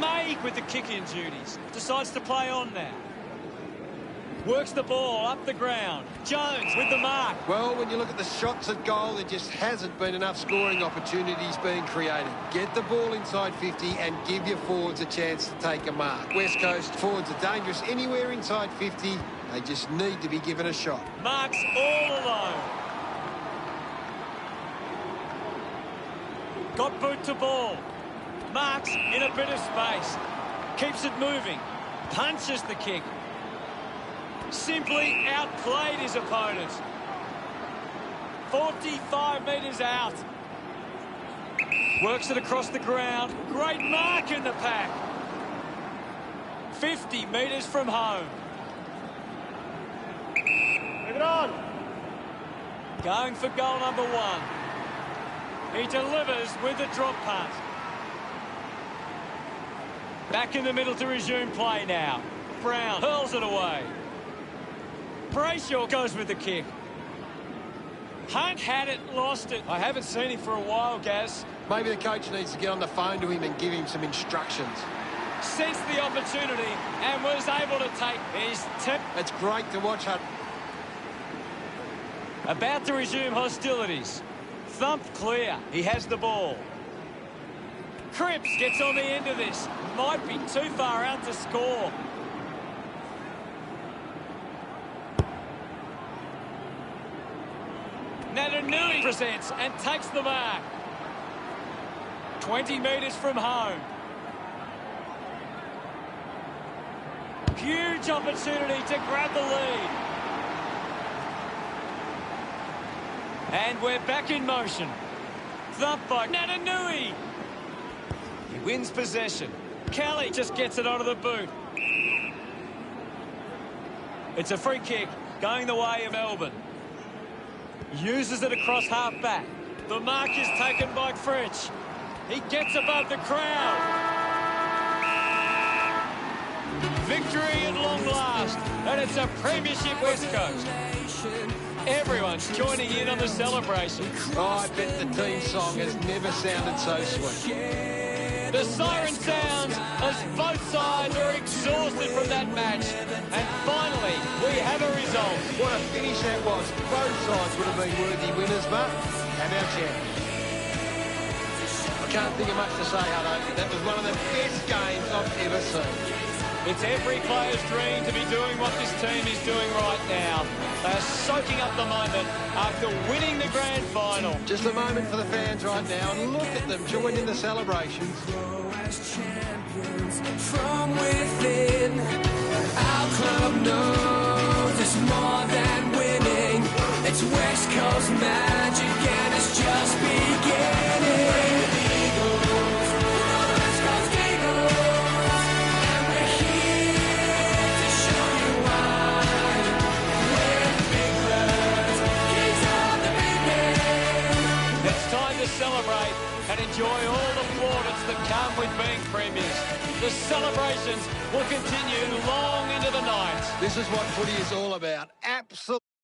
May with the kick-in duties. Decides to play on now. Works the ball up the ground. Jones with the mark. Well, when you look at the shots at goal, there just hasn't been enough scoring opportunities being created. Get the ball inside 50 and give your forwards a chance to take a mark. West Coast forwards are dangerous anywhere inside 50. They just need to be given a shot. Marks all alone. Got boot to ball. Marks in a bit of space. Keeps it moving. Punches the kick. Simply outplayed his opponent. 45 metres out. Works it across the ground. Great mark in the pack. 50 metres from home. Move it on. Going for goal number one. He delivers with the drop punt. Back in the middle to resume play now. Brown hurls it away. Brayshaw goes with the kick. Hunt had it, lost it. I haven't seen him for a while, Gaz. Maybe the coach needs to get on the phone to him and give him some instructions. Sensed the opportunity and was able to take his tip. It's great to watch Hunt. About to resume hostilities. Thumped clear. He has the ball. Cripps gets on the end of this. Might be too far out to score. Natanui presents and takes the mark. 20 metres from home. Huge opportunity to grab the lead. And we're back in motion. Thumped by Natanui. He wins possession. Kelly just gets it onto the boot. It's a free kick going the way of Melbourne. Uses it across half-back. The mark is taken by French. He gets above the crowd. Victory at long last, and it's a premiership West Coast. Everyone's joining in on the celebration. Oh, I bet the team song has never sounded so sweet. The siren sounds as both sides are exhausted from that match. And finally, we have a result. What a finish that was. Both sides would have been worthy winners, but have our champions. I can't think of much to say, Hutto. That was one of the best games I've ever seen. It's every player's dream to be doing what this team is doing right now. They are soaking up the moment after winning the grand final. Just a moment for the fans right now, and look at them join in the celebrations. As champions from within, our club knows it's more than winning. It's West Coast magic and it's just beginning. Eagles, West Coast Eagles, and we're here to show you why. We're big birds, kings of the big game. It's time to celebrate and enjoy all the plaudits that come with being premiers. The celebrations will continue long into the night. This is what footy is all about. Absolutely.